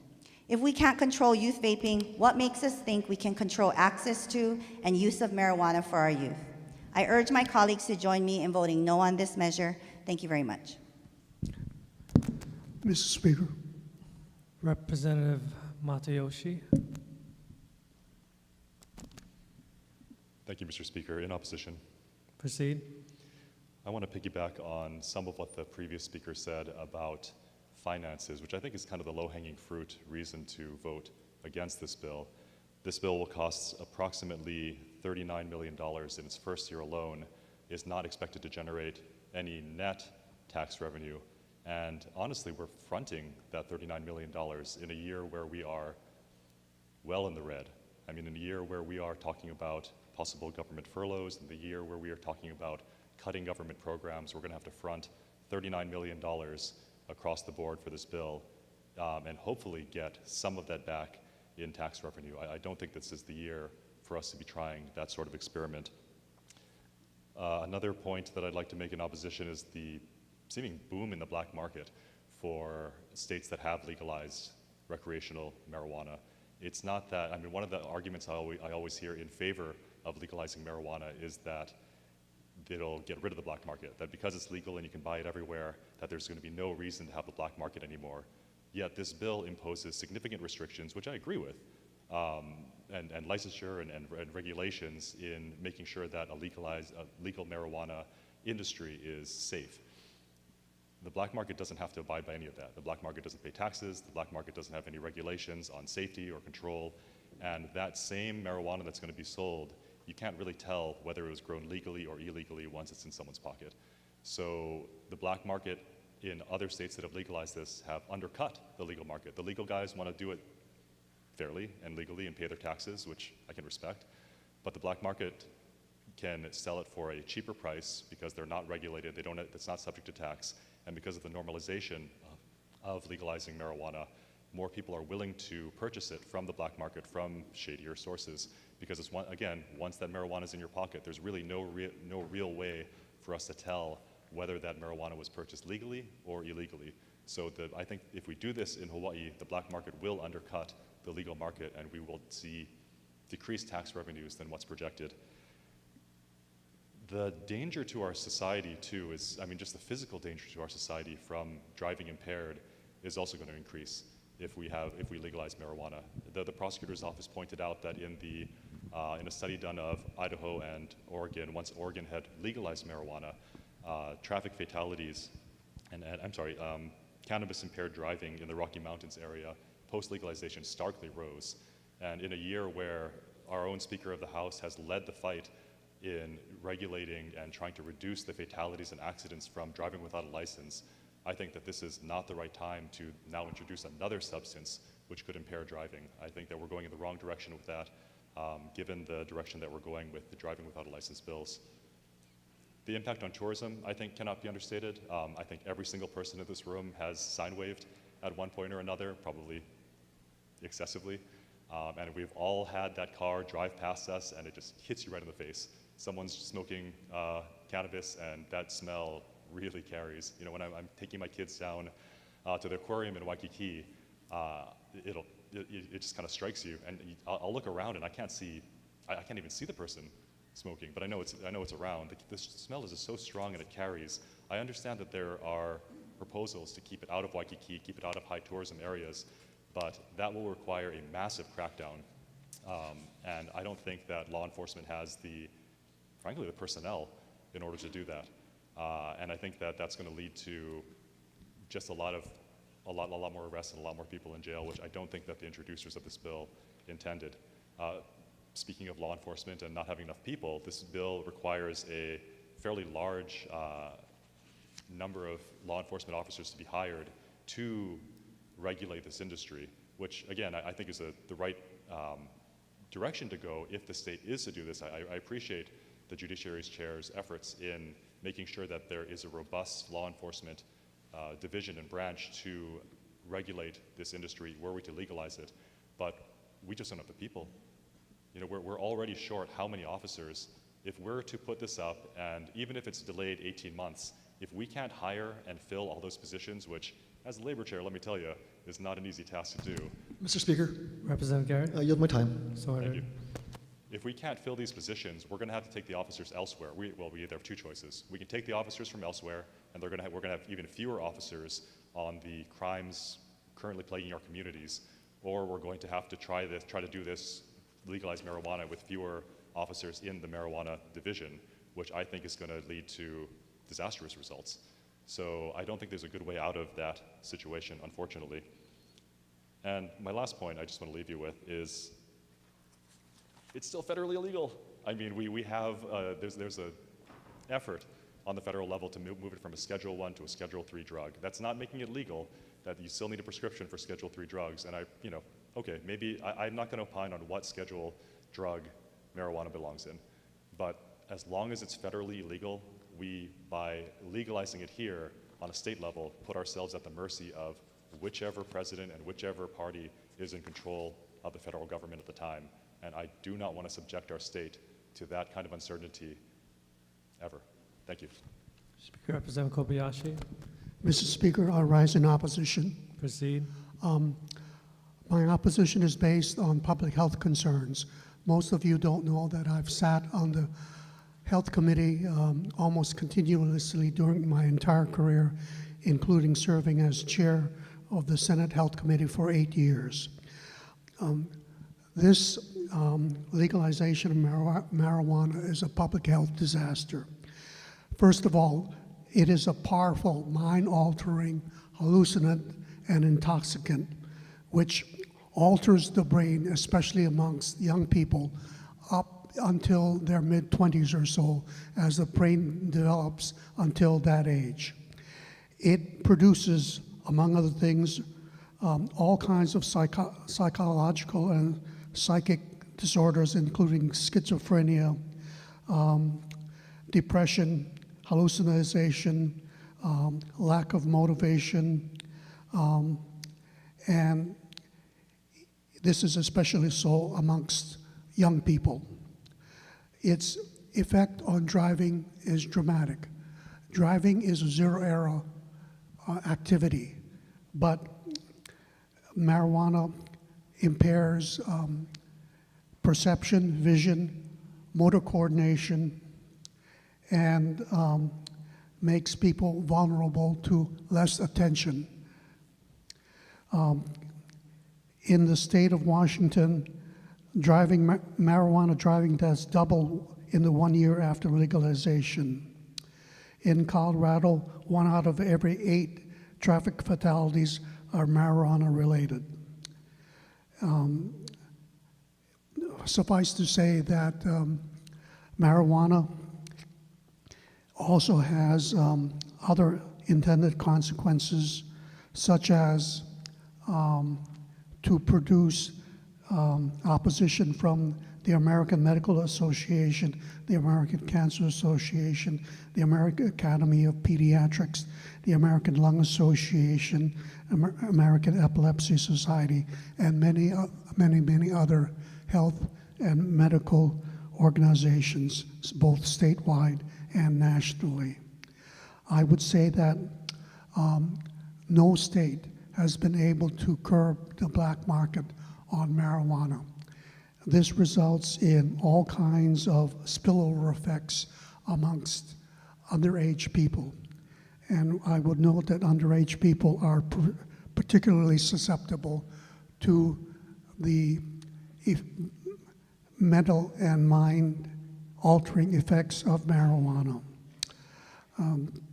If we can't control youth vaping, what makes us think we can control access to and use of marijuana for our youth? I urge my colleagues to join me in voting no on this measure. Thank you very much. Mr. Speaker. Representative Matayoshi. Thank you, Mr. Speaker. In opposition. Proceed. I want to piggyback on some of what the previous speaker said about finances, which I think is kind of the low-hanging fruit reason to vote against this bill. This bill will cost approximately $39 million in its first year alone, is not expected to generate any net tax revenue, and honestly, we're fronting that $39 million in a year where we are well in the red. I mean, in a year where we are talking about possible government furloughs, in the year where we are talking about cutting government programs, we're going to have to front $39 million across the board for this bill, and hopefully get some of that back in tax revenue. I don't think this is the year for us to be trying that sort of experiment. Another point that I'd like to make in opposition is the seeming boom in the black market for states that have legalized recreational marijuana. It's not that, I mean, one of the arguments I always hear in favor of legalizing marijuana is that it'll get rid of the black market, that because it's legal and you can buy it everywhere, that there's going to be no reason to have the black market anymore. Yet this bill imposes significant restrictions, which I agree with, and licensure and regulations in making sure that a legal marijuana industry is safe. The black market doesn't have to abide by any of that. The black market doesn't pay taxes. The black market doesn't have any regulations on safety or control. And that same marijuana that's going to be sold, you can't really tell whether it was grown legally or illegally once it's in someone's pocket. So the black market in other states that have legalized this have undercut the legal market. The legal guys want to do it fairly and legally and pay their taxes, which I can respect. But the black market can sell it for a cheaper price because they're not regulated, it's not subject to tax, and because of the normalization of legalizing marijuana, more people are willing to purchase it from the black market, from shadier sources, because it's once that marijuana is in your pocket, there's really no real way for us to tell whether that marijuana was purchased legally or illegally. So I think if we do this in Hawaii, the black market will undercut the legal market, and we will see decreased tax revenues than what's projected. The danger to our society too is, I mean, just the physical danger to our society from driving impaired is also going to increase if we legalize marijuana. The prosecutor's office pointed out that in a study done of Idaho and Oregon, once Oregon had legalized marijuana, traffic fatalities and cannabis impaired driving in the Rocky Mountains area post-legalization starkly rose. And in a year where our own Speaker of the House has led the fight in regulating and trying to reduce the fatalities and accidents from driving without a license, I think that this is not the right time to now introduce another substance which could impair driving. I think that we're going in the wrong direction with that, given the direction that we're going with the driving without a license bills. The impact on tourism, I think, cannot be understated. I think every single person in this room has sign waved at one point or another, probably excessively. And we've all had that car drive past us and it just hits you right in the face. Someone's smoking cannabis and that smell really carries. You know, when I'm taking my kids down to the aquarium in Waikiki, it just kind of strikes you. And I'll look around and I can't even see the person smoking, but I know it's around. The smell is just so strong and it carries. I understand that there are proposals to keep it out of Waikiki, keep it out of high tourism areas, but that will require a massive crackdown. And I don't think that law enforcement has frankly, the personnel in order to do that. And I think that that's going to lead to just a lot more arrests and a lot more people in jail, which I don't think that the introducers of this bill intended. Speaking of law enforcement and not having enough people, this bill requires a fairly large number of law enforcement officers to be hired to regulate this industry, which again, I think is the right direction to go if the state is to do this. I appreciate the Judiciary's chair's efforts in making sure that there is a robust law enforcement division and branch to regulate this industry were we to legalize it, but we just don't have the people. You know, we're already short how many officers. If we're to put this up, and even if it's delayed 18 months, if we can't hire and fill all those positions, which as a labor chair, let me tell you, is not an easy task to do. Mr. Speaker. Representative Garrett. I yield my time. Thank you. If we can't fill these positions, we're going to have to take the officers elsewhere. We either have two choices. We can take the officers from elsewhere, and we're going to have even fewer officers on the crimes currently plaguing our communities, or we're going to have to try to do this, legalize marijuana with fewer officers in the marijuana division, which I think is going to lead to disastrous results. So I don't think there's a good way out of that situation, unfortunately. And my last point I just want to leave you with is it's still federally illegal. I mean, we have, there's a effort on the federal level to move it from a Schedule I to a Schedule III drug. That's not making it legal, that you still need a prescription for Schedule III drugs. And okay, maybe I'm not going to opine on what schedule drug marijuana belongs in. But as long as it's federally illegal, we, by legalizing it here on a state level, put ourselves at the mercy of whichever president and whichever party is in control of the federal government at the time. And I do not want to subject our state to that kind of uncertainty ever. Thank you. Speaker Representative Kobayashi. Mr. Speaker, I rise in opposition. Proceed. My opposition is based on public health concerns. Most of you don't know that I've sat on the Health Committee almost continuously during my entire career, including serving as chair of the Senate Health Committee for 8 years. This legalization of marijuana is a public health disaster. First of all, it is a powerful, mind-altering hallucinant and intoxicant, which alters the brain, especially amongst young people, up until their mid-20s or so, as the brain develops until that age. It produces, among other things, all kinds of psychological and psychic disorders, including schizophrenia, depression, hallucination, lack of motivation, and this is especially so amongst young people. Its effect on driving is dramatic. Driving is a zero-error activity, but marijuana impairs perception, vision, motor coordination, and makes people vulnerable to less attention. In the state of Washington, marijuana driving deaths doubled in the 1 year after legalization. In Colorado, 1 out of every 8 traffic fatalities are marijuana related. Suffice to say that marijuana also has other intended consequences, such as to produce opposition from the American Medical Association, the American Cancer Association, the American Academy of Pediatrics, the American Lung Association, American Epilepsy Society, and many other health and medical organizations, both statewide and nationally. I would say that no state has been able to curb the black market on marijuana. This results in all kinds of spillover effects amongst underage people. And I would note that underage people are particularly susceptible to the mental and mind-altering effects of marijuana.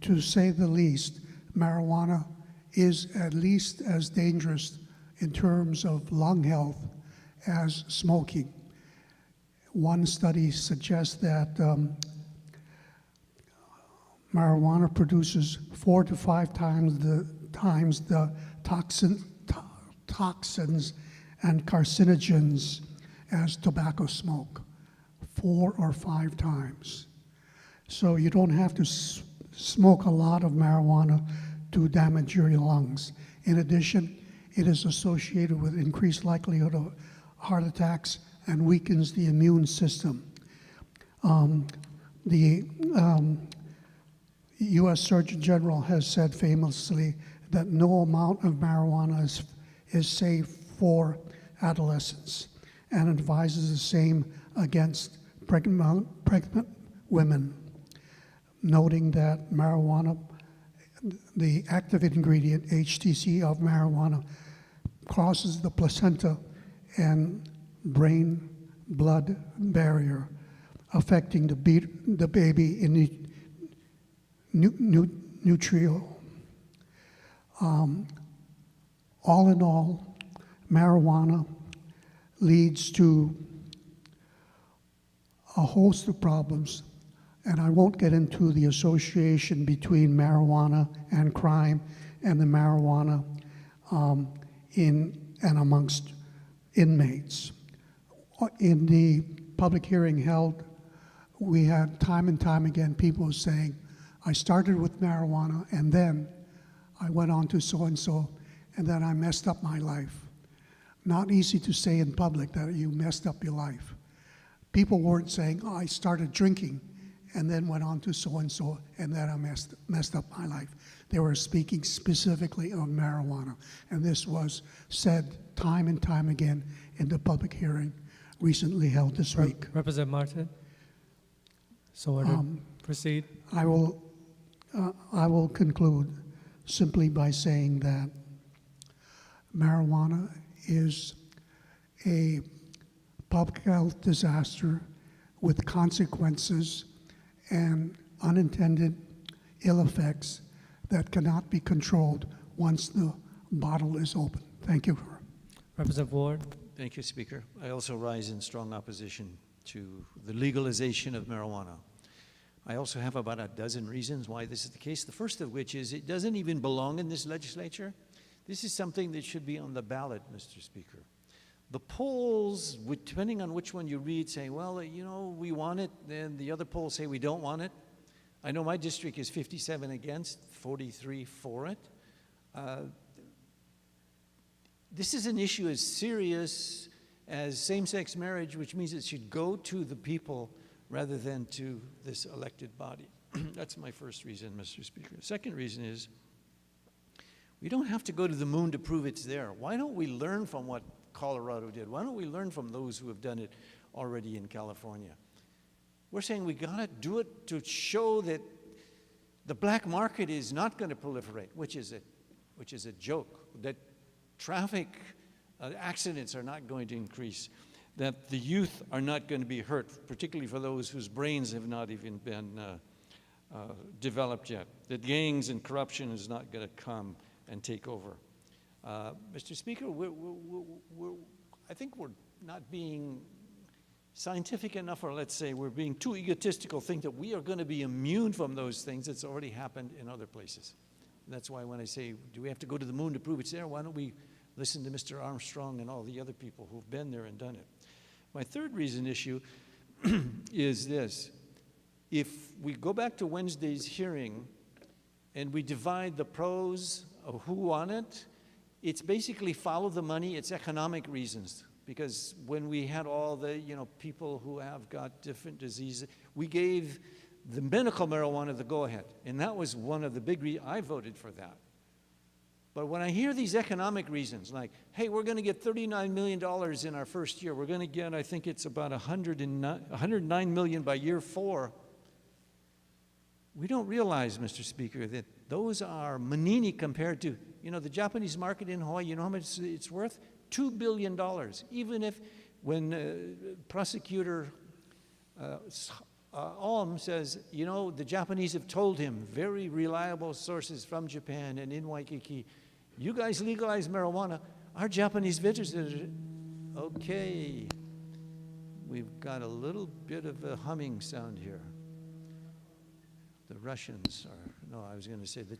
To say the least, marijuana is at least as dangerous in terms of lung health as smoking. One study suggests that marijuana produces 4 to 5 times the toxins and carcinogens as tobacco smoke, 4 or 5 times. So you don't have to smoke a lot of marijuana to damage your lungs. In addition, it is associated with increased likelihood of heart attacks and weakens the immune system. The U.S. Surgeon General has said famously that no amount of marijuana is safe for adolescents, and advises the same against pregnant women, noting that marijuana, the active ingredient, HTC of marijuana, crosses the placenta and brain-blood barrier, affecting the baby Nutrio. All in all, marijuana leads to a host of problems, and I won't get into the association between marijuana and crime and the marijuana in and amongst inmates. In the public hearing held, we had time and time again people saying, I started with marijuana and then I went on to so-and-so and then I messed up my life. Not easy to say in public that you messed up your life. People weren't saying, oh, I started drinking and then went on to so-and-so and then I messed up my life. They were speaking specifically of marijuana, and this was said time and time again in the public hearing recently held this week. Representative Martin. So ordered. Proceed. I will conclude simply by saying that marijuana is a public health disaster with consequences and unintended ill effects that cannot be controlled once the bottle is open. Thank you. Representative Ward. Thank you, Speaker. I also rise in strong opposition to the legalization of marijuana. I also have about a dozen reasons why this is the case. The first of which is it doesn't even belong in this legislature. This is something that should be on the ballot, Mr. Speaker. The polls, depending on which one you read, say, well, you know, we want it, then the other polls say we don't want it. I know my district is 57 against, 43 for it. This is an issue as serious as same-sex marriage, which means it should go to the people rather than to this elected body. That's my first reason, Mr. Speaker. Second reason is we don't have to go to the moon to prove it's there. Why don't we learn from what Colorado did? Why don't we learn from those who have done it already in California? We're saying we gotta do it to show that the black market is not going to proliferate, which is a joke, that traffic accidents are not going to increase, that the youth are not going to be hurt, particularly for those whose brains have not even been developed yet, that gangs and corruption is not going to come and take over. Mr. Speaker, I think we're not being scientific enough, or let's say we're being too egotistical, think that we are going to be immune from those things that's already happened in other places. And that's why when I say, do we have to go to the moon to prove it's there? Why don't we listen to Mr. Armstrong and all the other people who've been there and done it? My third reason issue is this. If we go back to Wednesday's hearing and we divide the pros of who want it, it's basically follow the money, it's economic reasons. Because when we had all the people who have got different diseases, we gave the medical marijuana the go-ahead. And that was one of the big reasons I voted for that. But when I hear these economic reasons, like, hey, we're going to get $39 million in our first year. We're going to get, I think it's about $109 million by year 4. We don't realize, Mr. Speaker, that those are manini compared to, the Japanese market in Hawaii, you know how much it's worth? $2 billion. Even if, when prosecutor Aum says, the Japanese have told him, very reliable sources from Japan and in Waikiki, you guys legalize marijuana, our Japanese visitors, okay, we've got a little bit of a humming sound here. The Russians are, no, I was going to say that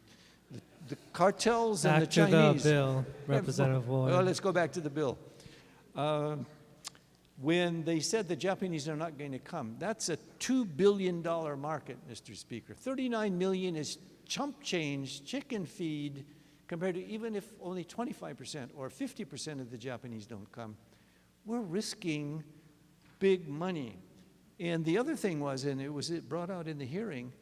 the cartels and the Chinese. Back to the bill, Representative Ward. Well, let's go back to the bill. When they said the Japanese are not going to come, that's a $2 billion market, Mr. Speaker. 39 million is chump change, chicken feed, compared to even if only 25% or 50% of the Japanese don't come. We're risking big money. And the other thing was, and it was brought out in the hearing,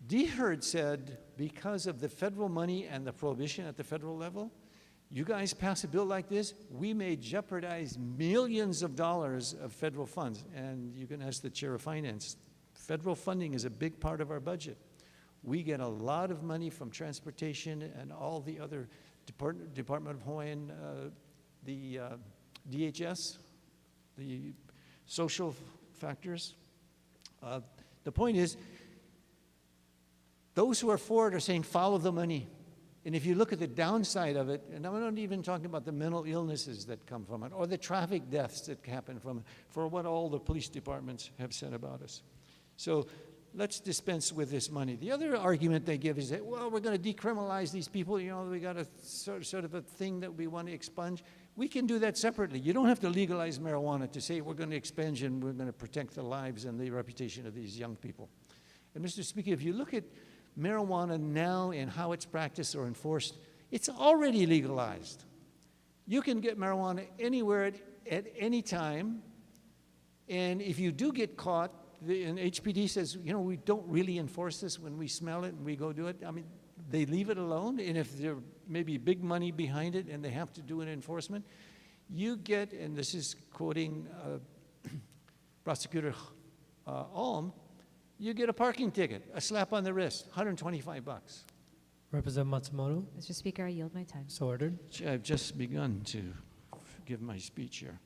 DHERD said because of the federal money and the prohibition at the federal level, you guys pass a bill like this, we may jeopardize millions of dollars of federal funds. And you can ask the chair of finance. Federal funding is a big part of our budget. We get a lot of money from transportation and all the other Department of Hawaiian, the DHS, the social factors. The point is, Those who are for it are saying follow the money. And if you look at the downside of it, and I'm not even talking about the mental illnesses that come from it, or the traffic deaths that happen from it, for what all the police departments have said about us. So let's dispense with this money. The other argument they give is that, well, we're going to decriminalize these people. You know, we got a sort of a thing that we want to expunge. We can do that separately. You don't have to legalize marijuana to say we're going to expunge and we're going to protect the lives and the reputation of these young people. And Mr. Speaker, if you look at marijuana now and how it's practiced or enforced, it's already legalized. You can get marijuana anywhere at any time, and if you do get caught, and HPD says, you know, we don't really enforce this when we smell it and we go do it. I mean, they leave it alone, and if there may be big money behind it and they have to do an enforcement, you get, and this is quoting Prosecutor Alm, you get a parking ticket, a slap on the wrist, $125. Representative Matsumoto. Mr. Speaker, I yield my time. So ordered. I've just begun to give my speech here.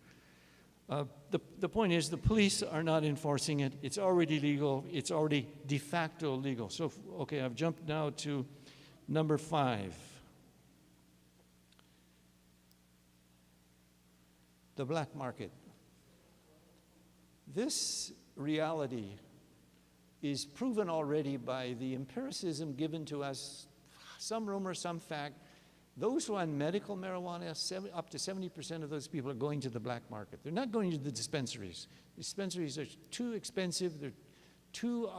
The point is the police are not enforcing it. It's already legal. It's already de facto legal. So, okay, I've jumped now to number 5. The black market. This reality is proven already by the empiricism given to us, some rumor, some fact. Those who are on medical marijuana, up to 70% of those people are going to the black market. They're not going to the dispensaries. Dispensaries are too expensive, they're too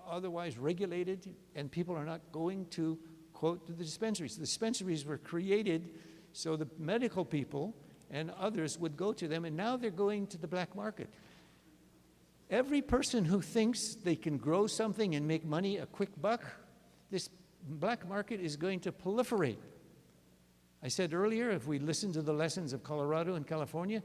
otherwise regulated, and people are not going to, quote, to the dispensaries. The dispensaries were created so the medical people and others would go to them, and now they're going to the black market. Every person who thinks they can grow something and make money, a quick buck, this black market is going to proliferate. I said earlier, if we listen to the lessons of Colorado and California,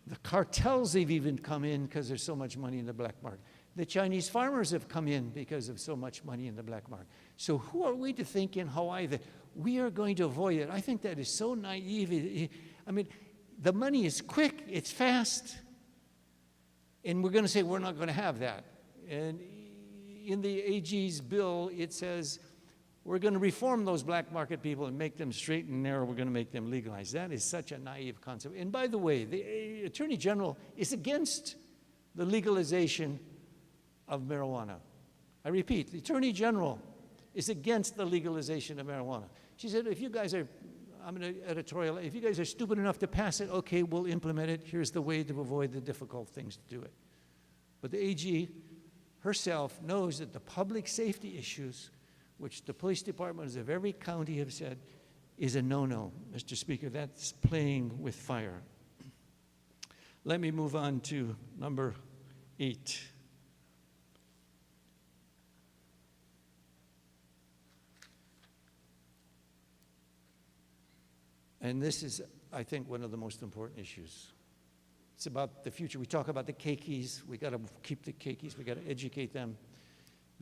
the cartels have even come in because there's so much money in the black market. The Chinese farmers have come in because of so much money in the black market. So who are we to think in Hawaii that we are going to avoid it? I think that is so naive. I mean, the money is quick, it's fast, and we're going to say we're not going to have that. And in the AG's bill, it says, we're going to reform those black market people and make them straight and narrow. We're going to make them legalized. That is such a naive concept. And by the way, the Attorney General is against the legalization of marijuana. I repeat, the Attorney General is against the legalization of marijuana. She said, if you guys are, I'm going to editorial, if you guys are stupid enough to pass it, okay, we'll implement it. Here's the way to avoid the difficult things to do it. But the AG herself knows that the public safety issues, which the police departments of every county have said is a no-no. Mr. Speaker, that's playing with fire. Let me move on to number 8. And this is, I think, one of the most important issues. It's about the future. We talk about the keikis. We got to keep the keikis. We got to educate them.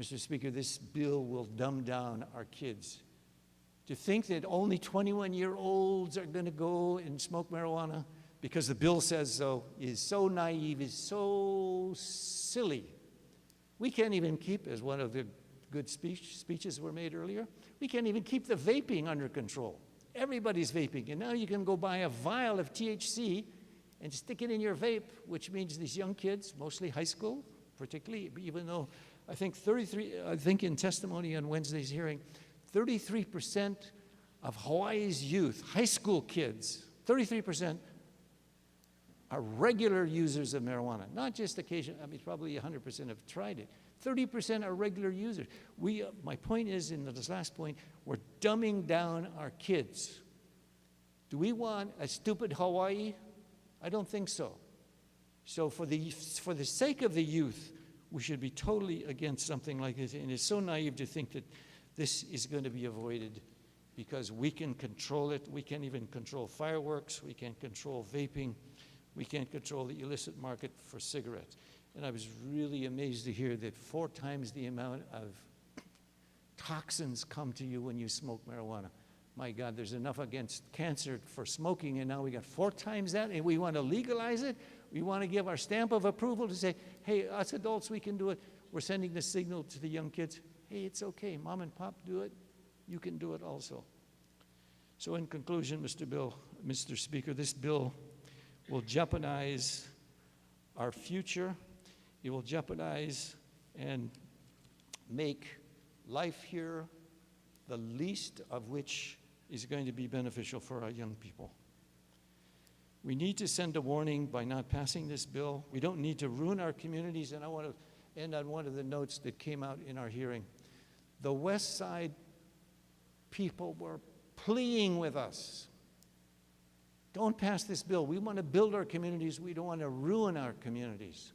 Mr. Speaker, this bill will dumb down our kids. To think that only 21-year-olds are going to go and smoke marijuana because the bill says so is so naive, is so silly. We can't even keep, as one of the good speeches were made earlier, we can't even keep the vaping under control. Everybody's vaping, and now you can go buy a vial of THC and stick it in your vape, which means these young kids, mostly high school, particularly, even though I think in testimony on Wednesday's hearing, 33% of Hawaii's youth, high school kids, 33% are regular users of marijuana. Not just occasional, I mean, probably 100% have tried it. 30% are regular users. My point is, in this last point, we're dumbing down our kids. Do we want a stupid Hawaii? I don't think so. So for the sake of the youth, we should be totally against something like this. And it's so naive to think that this is going to be avoided because we can control it. We can't even control fireworks. We can't control vaping. We can't control the illicit market for cigarettes. And I was really amazed to hear that 4 times the amount of toxins come to you when you smoke marijuana. My God, there's enough against cancer for smoking, and now we got 4 times that, and we want to legalize it? We want to give our stamp of approval to say, hey, us adults, we can do it. We're sending the signal to the young kids, hey, it's okay, mom and pop do it, you can do it also. So in conclusion, Mr. Speaker, this bill will jeopardize our future. It will jeopardize and make life here the least of which is going to be beneficial for our young people. We need to send a warning by not passing this bill. We don't need to ruin our communities, and I want to end on one of the notes that came out in our hearing. The West Side people were pleading with us. Don't pass this bill. We want to build our communities. We don't want to ruin our communities.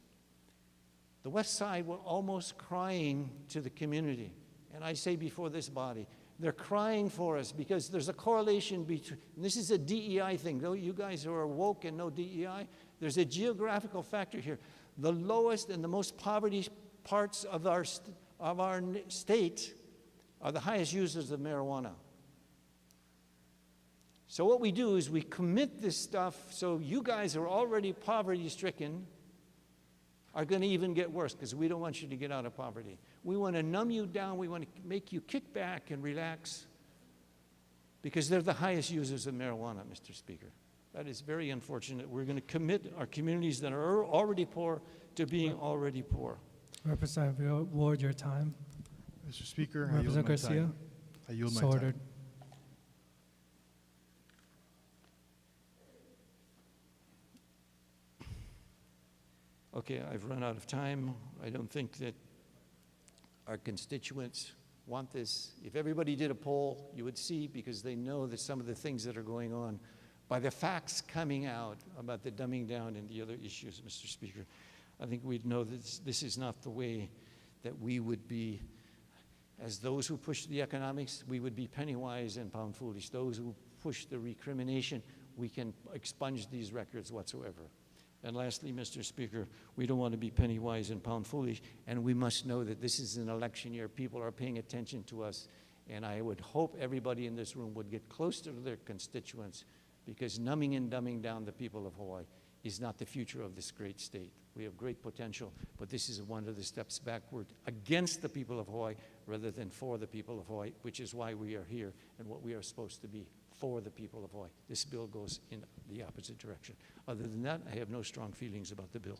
The West Side were almost crying to the community. And I say before this body, they're crying for us because there's a correlation between, this is a DEI thing, though you guys who are woke and know DEI, there's a geographical factor here. The lowest and the most poverty parts of our state are the highest users of marijuana. So what we do is we commit this stuff so you guys who are already poverty-stricken are going to even get worse because we don't want you to get out of poverty. We want to numb you down. We want to make you kick back and relax because they're the highest users of marijuana, Mr. Speaker. That is very unfortunate. We're going to commit our communities that are already poor to being already poor. Representative Ward, your time. Mr. Speaker, I yield Representative my Garcia. time. I yield my So time. ordered. Okay, I've run out of time. I don't think that our constituents want this. If everybody did a poll, you would see, because they know that some of the things that are going on, by the facts coming out about the dumbing down and the other issues, Mr. Speaker, I think we'd know that this is not the way that we would be, as those who push the economics, we would be penny wise and pound foolish. Those who push the recrimination, we can expunge these records whatsoever. And lastly, Mr. Speaker, we don't want to be penny wise and pound foolish, and we must know that this is an election year. People are paying attention to us, and I would hope everybody in this room would get closer to their constituents, because numbing and dumbing down the people of Hawaii is not the future of this great state. We have great potential, but this is one of the steps backward against the people of Hawaii rather than for the people of Hawaii, which is why we are here and what we are supposed to be, for the people of Hawaii. This bill goes in the opposite direction. Other than that, I have no strong feelings about the bill.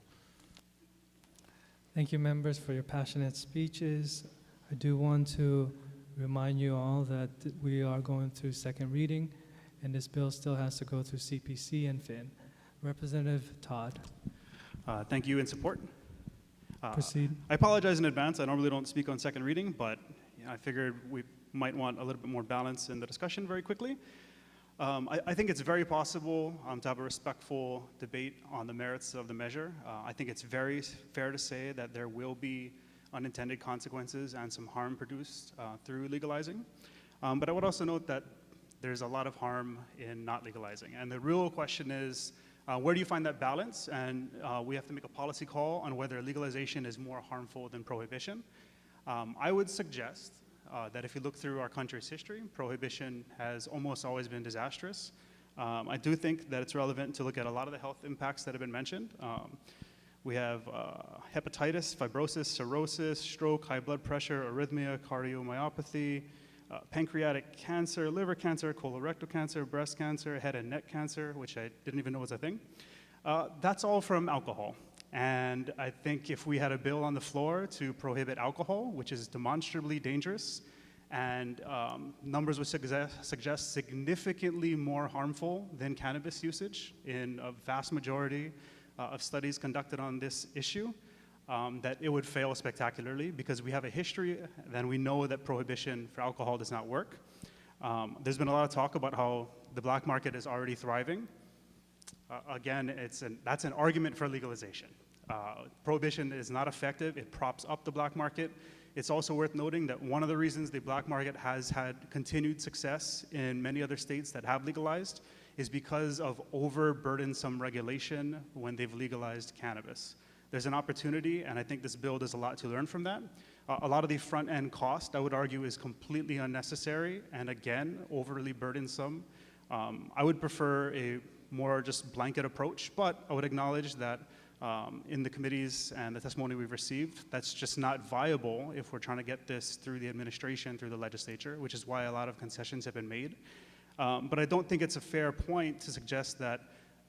Thank you, members, for your passionate speeches. I do want to remind you all that we are going through second reading, and this bill still has to go through CPC and FIN. Representative Todd. Thank you, in support. Proceed. I apologize in advance. I normally don't speak on second reading, but I figured we might want a little bit more balance in the discussion very quickly. I think it's very possible to have a respectful debate on the merits of the measure. I think it's very fair to say that there will be unintended consequences and some harm produced through legalizing. But I would also note that there's a lot of harm in not legalizing. And the real question is, where do you find that balance? And we have to make a policy call on whether legalization is more harmful than prohibition. I would suggest that if you look through our country's history, prohibition has almost always been disastrous. I do think that it's relevant to look at a lot of the health impacts that have been mentioned. We have hepatitis, fibrosis, cirrhosis, stroke, high blood pressure, arrhythmia, cardiomyopathy, pancreatic cancer, liver cancer, colorectal cancer, breast cancer, head and neck cancer, which I didn't even know was a thing. That's all from alcohol. And I think if we had a bill on the floor to prohibit alcohol, which is demonstrably dangerous, and numbers would suggest significantly more harmful than cannabis usage in a vast majority of studies conducted on this issue, that it would fail spectacularly because we have a history and we know that prohibition for alcohol does not work. There's been a lot of talk about how the black market is already thriving. Again, that's an argument for legalization. Prohibition is not effective. It props up the black market. It's also worth noting that one of the reasons the black market has had continued success in many other states that have legalized is because of overburdensome regulation when they've legalized cannabis. There's an opportunity, and I think this bill does a lot to learn from that. A lot of the front-end cost, I would argue, is completely unnecessary and, again, overly burdensome. I would prefer a more just blanket approach, but I would acknowledge that in the committees and the testimony we've received, that's just not viable if we're trying to get this through the administration, through the legislature, which is why a lot of concessions have been made. But I don't think it's a fair point to suggest that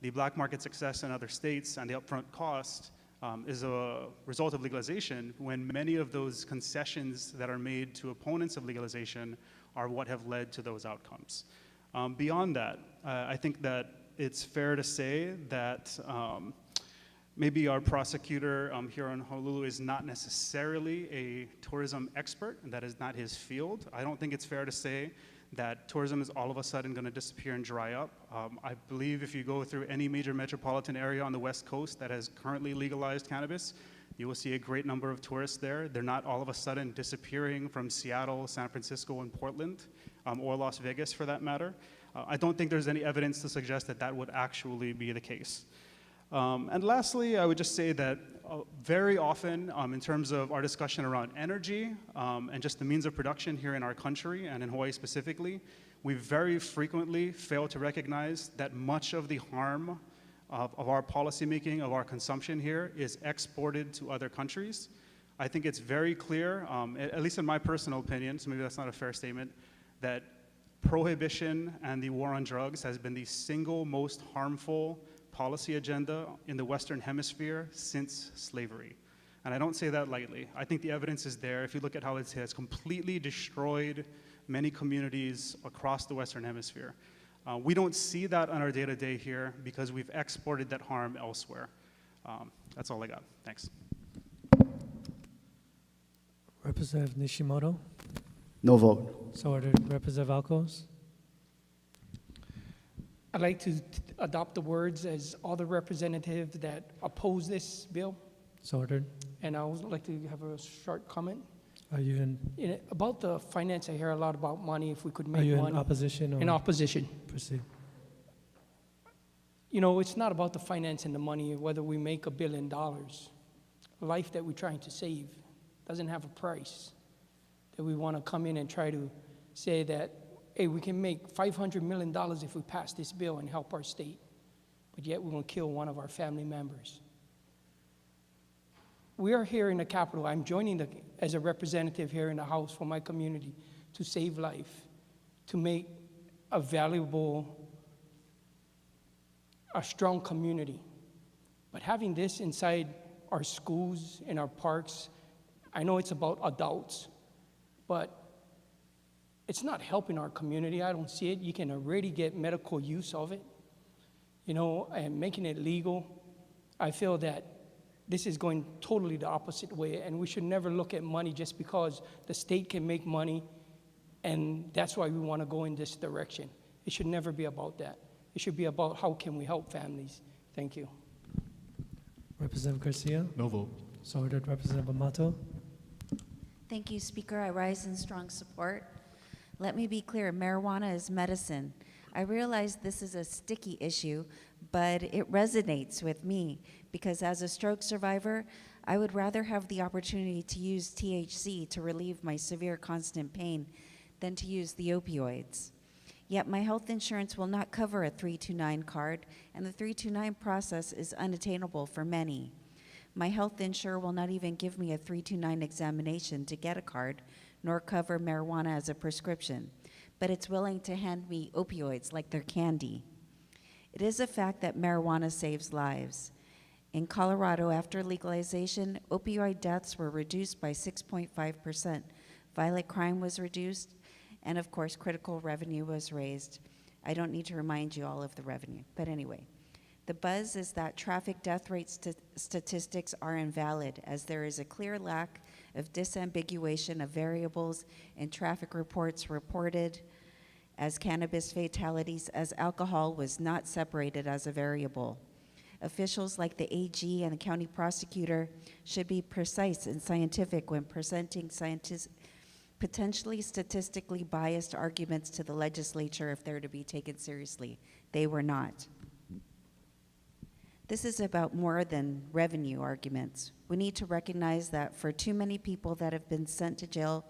the black market success in other states and the upfront cost is a result of legalization, when many of those concessions that are made to opponents of legalization are what have led to those outcomes. Beyond that, I think that it's fair to say that maybe our prosecutor here in Honolulu is not necessarily a tourism expert, and that is not his field. I don't think it's fair to say that tourism is all of a sudden going to disappear and dry up. I believe if you go through any major metropolitan area on the West Coast that has currently legalized cannabis, you will see a great number of tourists there. They're not all of a sudden disappearing from Seattle, San Francisco, and Portland, or Las Vegas for that matter. I don't think there's any evidence to suggest that that would actually be the case. And lastly, I would just say that very often, in terms of our discussion around energy and just the means of production here in our country and in Hawaii specifically, we very frequently fail to recognize that much of the harm of our policymaking, of our consumption here, is exported to other countries. I think it's very clear, at least in my personal opinion, so maybe that's not a fair statement, that prohibition and the war on drugs has been the single most harmful policy agenda in the Western Hemisphere since slavery. And I don't say that lightly. I think the evidence is there. If you look at how it has completely destroyed many communities across the Western Hemisphere. We don't see that on our day-to-day here because we've exported that harm elsewhere. That's all I got. Thanks. Representative Nishimoto. No vote. So ordered. Representative Alcos. I'd like to adopt the words as all the representatives that oppose this bill. So ordered. And I would like to have a short comment. Are you about the finance? I hear a lot about money. If we could make Are you money. in opposition? Or in opposition. Proceed. You know, it's not about the finance and the money, whether we make $1 billion. Life that we're trying to save doesn't have a price. That we want to come in and try to say that, hey, we can make $500 million if we pass this bill and help our state, but yet we're going to kill one of our family members. We are here in the Capitol. I'm joining as a representative here in the House for my community to save life, to make a valuable, a strong community. But having this inside our schools, in our parks, I know it's about adults, but it's not helping our community. I don't see it. You can already get medical use of it, you know, and making it legal. I feel that this is going totally the opposite way, and we should never look at money just because the state can make money, and that's why we want to go in this direction. It should never be about that. It should be about how can we help families. Thank you. Representative Garcia. No vote. So ordered. Representative Amato. Thank you, Speaker. I rise in strong support. Let me be clear, marijuana is medicine. I realize this is a sticky issue, but it resonates with me because as a stroke survivor, I would rather have the opportunity to use THC to relieve my severe constant pain than to use the opioids. Yet my health insurance will not cover a 329 card, and the 329 process is unattainable for many. My health insurer will not even give me a 329 examination to get a card, nor cover marijuana as a prescription, but it's willing to hand me opioids like they're candy. It is a fact that marijuana saves lives. In Colorado, after legalization, opioid deaths were reduced by 6.5%. Violent crime was reduced, and of course, critical revenue was raised. I don't need to remind you all of the revenue, but anyway. The buzz is that traffic death rate statistics are invalid, as there is a clear lack of disambiguation of variables in traffic reports reported as cannabis fatalities, as alcohol was not separated as a variable. Officials like the AG and the county prosecutor should be precise and scientific when presenting potentially statistically biased arguments to the legislature if they're to be taken seriously. They were not. This is about more than revenue arguments. We need to recognize that for too many people that have been sent to jail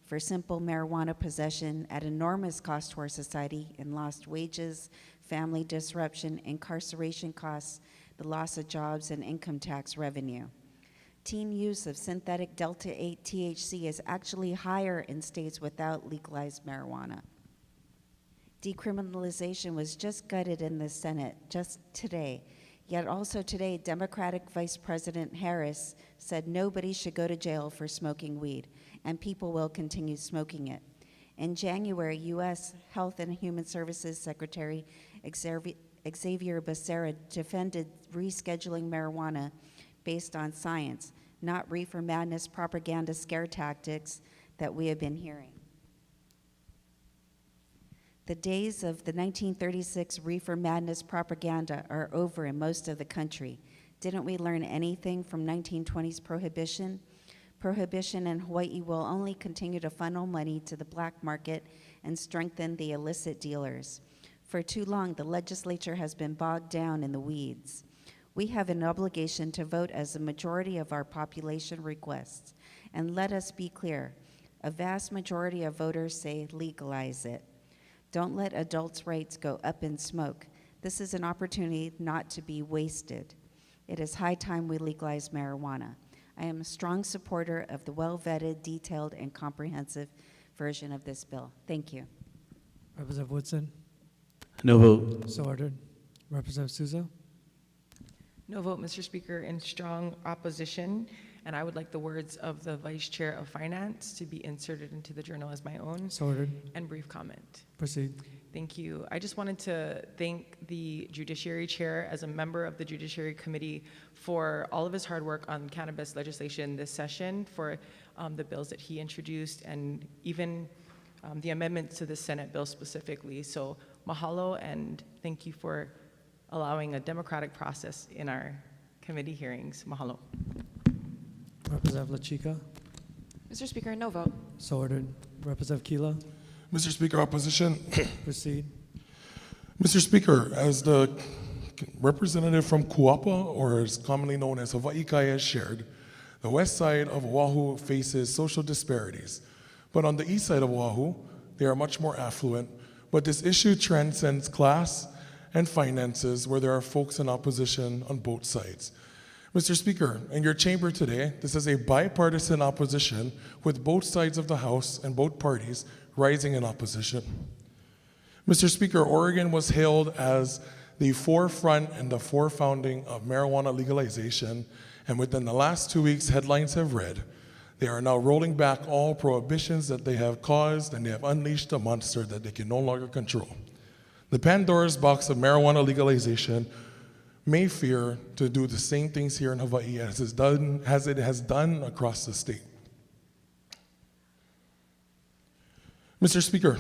for simple marijuana possession at enormous cost to our society in lost wages, family disruption, incarceration costs, the loss of jobs and income tax revenue. Teen use of synthetic Delta-8 THC is actually higher in states without legalized marijuana. Decriminalization was just gutted in the Senate just today. Yet also today, Democratic Vice President Harris said nobody should go to jail for smoking weed, and people will continue smoking it. In January, U.S. Health and Human Services Secretary Xavier Becerra defended rescheduling marijuana based on science, not reefer madness propaganda scare tactics that we have been hearing. The days of the 1936 reefer madness propaganda are over in most of the country. Didn't we learn anything from 1920s prohibition? Prohibition in Hawaii will only continue to funnel money to the black market and strengthen the illicit dealers. For too long, the legislature has been bogged down in the weeds. We have an obligation to vote as the majority of our population requests. And let us be clear, a vast majority of voters say legalize it. Don't let adults' rights go up in smoke. This is an opportunity not to be wasted. It is high time we legalize marijuana. I am a strong supporter of the well-vetted, detailed, and comprehensive version of this bill. Thank you. Representative Woodson. No vote. So ordered. Representative Souza. No vote, Mr. Speaker, in strong opposition. And I would like the words of the Vice Chair of Finance to be inserted into the journal as my own. So ordered. And brief comment. Proceed. Thank you. I just wanted to thank the Judiciary Chair as a member of the Judiciary Committee for all of his hard work on cannabis legislation this session, for the bills that he introduced, and even the amendments to the Senate bill specifically. So mahalo, and thank you for allowing a democratic process in our committee hearings. Mahalo. Representative La Chica. Mr. Speaker, no vote. So ordered. Representative Keela. Mr. Speaker, opposition. Proceed. Mr. Speaker, as the representative from Kuapa, or as commonly known as Hawaii Kai, has shared, the west side of Oahu faces social disparities. But on the east side of Oahu, they are much more affluent. But this issue transcends class and finances, where there are folks in opposition on both sides. Mr. Speaker, in your chamber today, this is a bipartisan opposition with both sides of the House and both parties rising in opposition. Mr. Speaker, Oregon was hailed as the forefront and the forefounding of marijuana legalization, and within the last 2 weeks, headlines have read, they are now rolling back all prohibitions that they have caused, and they have unleashed a monster that they can no longer control. The Pandora's box of marijuana legalization may fear to do the same things here in Hawaii as it has done across the state. Mr. Speaker,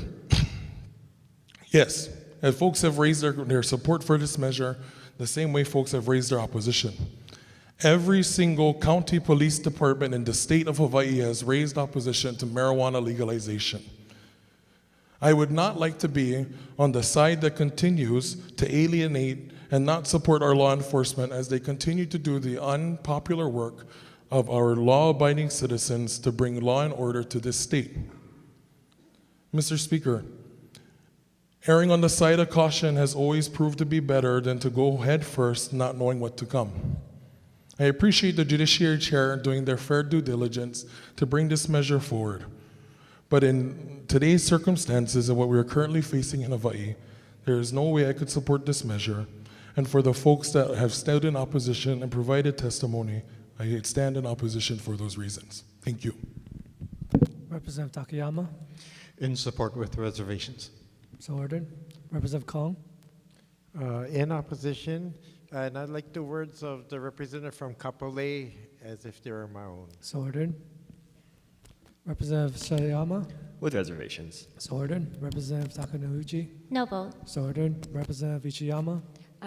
yes, as folks have raised their support for this measure, the same way folks have raised their opposition. Every single county police department in the state of Hawaii has raised opposition to marijuana legalization. I would not like to be on the side that continues to alienate and not support our law enforcement as they continue to do the unpopular work of our law-abiding citizens to bring law and order to this state. Mr. Speaker, erring on the side of caution has always proved to be better than to go head first not knowing what to come. I appreciate the Judiciary Chair doing their fair due diligence to bring this measure forward. But in today's circumstances and what we are currently facing in Hawaii, there is no way I could support this measure. And for the folks that have stood in opposition and provided testimony, I stand in opposition for those reasons. Thank you. Representative Takayama. In support with reservations. So ordered. Representative Kong. In opposition, and I'd like the words of the representative from Kapolei as if they were my own. So ordered. Representative Sayama. With reservations. So ordered. Representative Takanouchi. No vote. So ordered. Representative Ichiyama.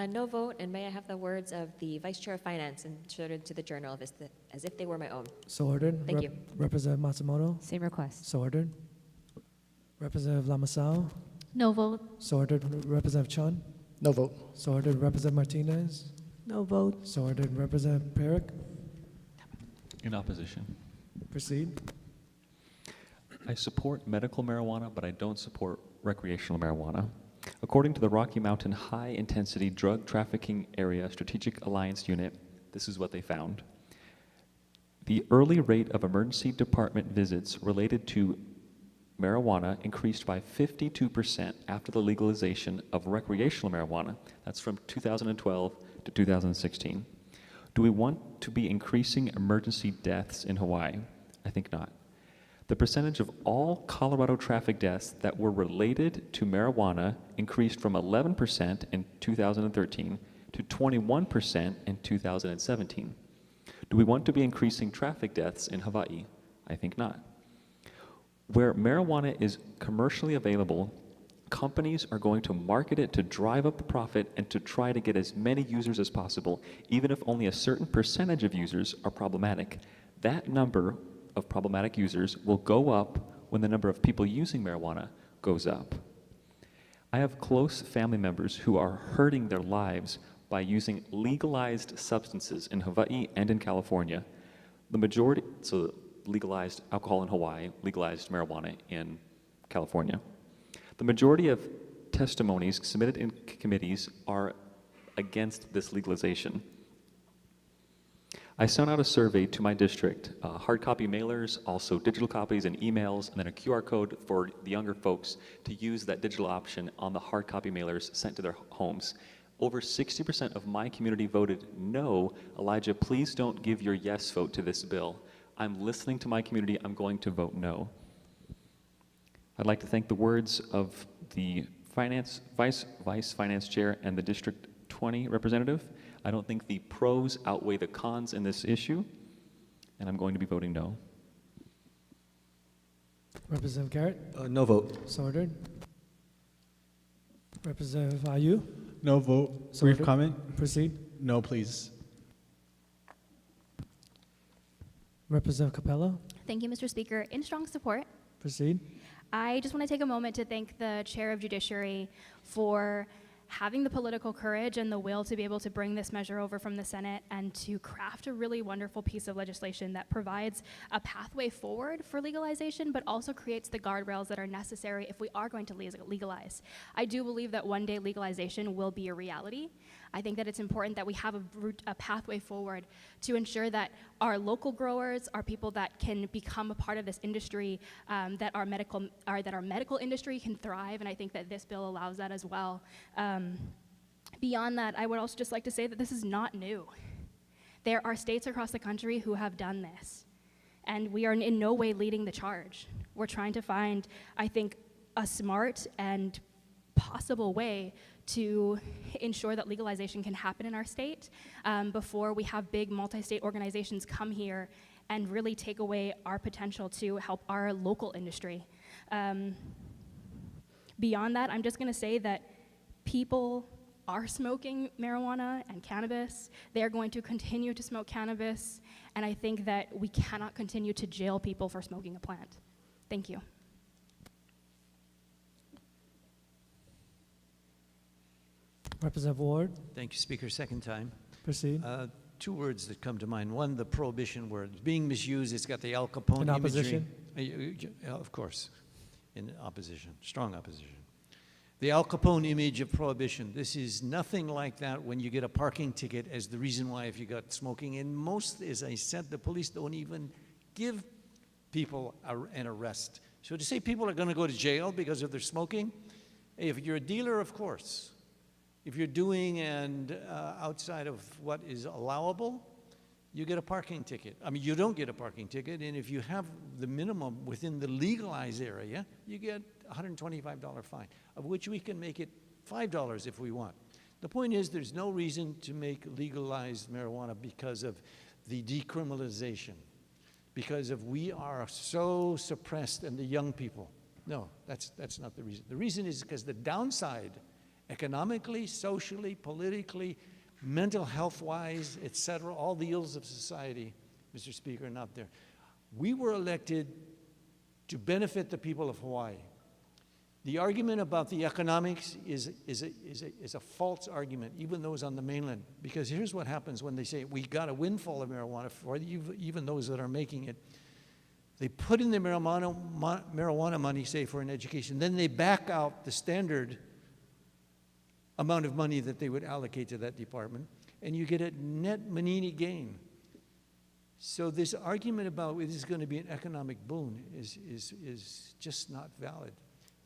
No vote, and may I have the words of the Vice Chair of Finance inserted to the journal as if they were my own. So ordered. Thank you. Representative Matsumoto. Same request. So ordered. Representative Lamasao. No vote. So ordered. Representative Chun. No vote. So ordered. Representative Martinez. No vote. So ordered. Representative Perrick. In opposition. Proceed. I support medical marijuana, but I don't support recreational marijuana. According to the Rocky Mountain High Intensity Drug Trafficking Area Strategic Alliance Unit, this is what they found. The early rate of emergency department visits related to marijuana increased by 52% after the legalization of recreational marijuana. That's from 2012 to 2016. Do we want to be increasing emergency deaths in Hawaii? I think not. The percentage of all Colorado traffic deaths that were related to marijuana increased from 11% in 2013 to 21% in 2017. Do we want to be increasing traffic deaths in Hawaii? I think not. Where marijuana is commercially available, companies are going to market it to drive up the profit and to try to get as many users as possible, even if only a certain percentage of users are problematic. That number of problematic users will go up when the number of people using marijuana goes up. I have close family members who are hurting their lives by using legalized substances in Hawaii and in California. The majority, so legalized alcohol in Hawaii, legalized marijuana in California. The majority of testimonies submitted in committees are against this legalization. I sent out a survey to my district, hard copy mailers, also digital copies and emails, and then a QR code for the younger folks to use that digital option on the hard copy mailers sent to their homes. Over 60% of my community voted no. Elijah, please don't give your yes vote to this bill. I'm listening to my community. I'm going to vote no. I'd like to thank the words of the vice finance chair and the District 20 representative. I don't think the pros outweigh the cons in this issue, and I'm going to be voting no. Representative Garrett? No vote. So ordered. Representative Ayu? No vote. So Brief ordered. comment? Proceed. No, please. Representative Capello? Thank you, Mr. Speaker. In strong support, Proceed. I just want to take a moment to thank the Chair of Judiciary for having the political courage and the will to be able to bring this measure over from the Senate and to craft a really wonderful piece of legislation that provides a pathway forward for legalization, but also creates the guardrails that are necessary if we are going to legalize. I do believe that one day legalization will be a reality. I think that it's important that we have a pathway forward to ensure that our local growers, our people that can become a part of this industry, that our medical industry can thrive, and I think that this bill allows that as well. Beyond that, I would also just like to say that this is not new. There are states across the country who have done this, and we are in no way leading the charge. We're trying to find, I think, a smart and possible way to ensure that legalization can happen in our state before we have big multi-state organizations come here and really take away our potential to help our local industry. Beyond that, I'm just gonna say that people are smoking marijuana and cannabis. They're going to continue to smoke cannabis, and I think that we cannot continue to jail people for smoking a plant. Thank you. Representative Ward? Thank you, Speaker. Second time. Proceed. Two words that come to mind. One, the prohibition word. It's being misused. It's got the Al Capone In opposition? imagery. Of course, in opposition, strong opposition. The Al Capone image of prohibition. This is nothing like that when you get a parking ticket as the reason why if you got smoking. And most, as I said, the police don't even give people an arrest. So to say people are going to go to jail because of their smoking, if you're a dealer, of course. If you're doing and outside of what is allowable, you get a parking ticket. I mean, you don't get a parking ticket, and if you have the minimum within the legalized area, you get a $125 fine, of which we can make it $5 if we want. The point is there's no reason to make legalized marijuana because of the decriminalization, because of we are so suppressed and the young people. No, that's not the reason. The reason is because the downside, economically, socially, politically, mental health-wise, et cetera, all the ills of society, Mr. Speaker, are not there. We were elected to benefit the people of Hawaii. The argument about the economics is a false argument, even those on the mainland, because here's what happens when they say, we got a windfall of marijuana for even those that are making it. They put in the marijuana money, say, for an education. Then they back out the standard amount of money that they would allocate to that department, and you get a net Manini gain. So this argument about this is going to be an economic boon is just not valid.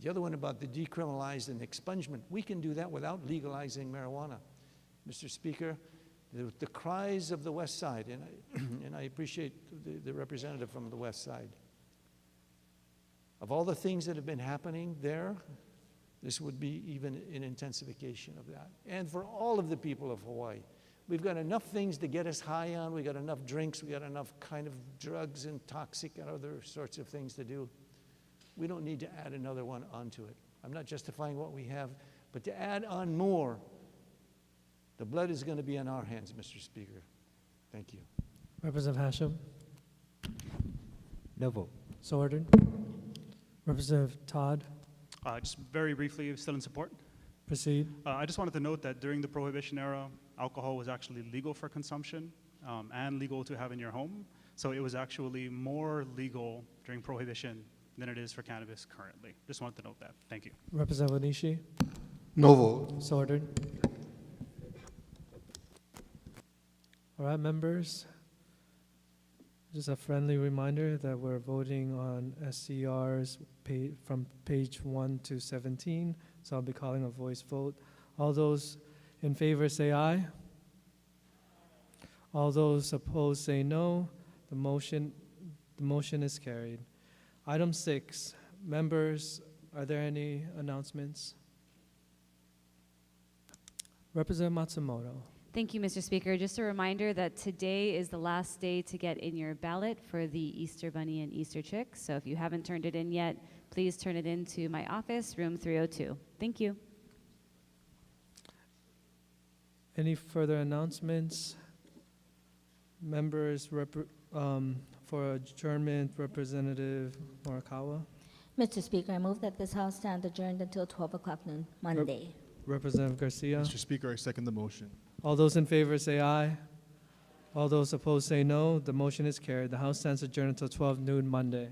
The other one about the decriminalized and expungement, we can do that without legalizing marijuana. Mr. Speaker, the cries of the West Side, and I appreciate the representative from the West Side. Of all the things that have been happening there, this would be even an intensification of that. And for all of the people of Hawaii, we've got enough things to get us high on, we've got enough drinks, we've got enough kind of drugs and toxic and other sorts of things to do. We don't need to add another one onto it. I'm not justifying what we have, but to add on more, the blood is going to be on our hands, Mr. Speaker. Thank you. Representative Hashem. No vote. So ordered. Representative Todd. Just very briefly, still in support. Proceed. I just wanted to note that during the Prohibition era, alcohol was actually legal for consumption and legal to have in your home. So it was actually more legal during Prohibition than it is for cannabis currently. Just wanted to note that. Thank you. Representative Onishi. No vote. So ordered. All right, members. Just a friendly reminder that we're voting on SCRs from page 1 to 17. So I'll be calling a voice vote. All those in favor say aye. All those opposed say no. The motion is carried. Item 6, members, are there any announcements? Representative Matsumoto. Thank you, Mr. Speaker. Just a reminder that today is the last day to get in your ballot for the Easter Bunny and Easter Chick. So if you haven't turned it in yet, please turn it in to my office, room 302. Thank you. Any further announcements? Members, for adjournment, Representative Morikawa. Mr. Speaker, I move that this House stand adjourned until 12 o'clock noon, Monday. Representative Garcia. Mr. Speaker, I second the motion. All those in favor say aye. All those opposed say no. The motion is carried. The House stands adjourned until 12 noon Monday.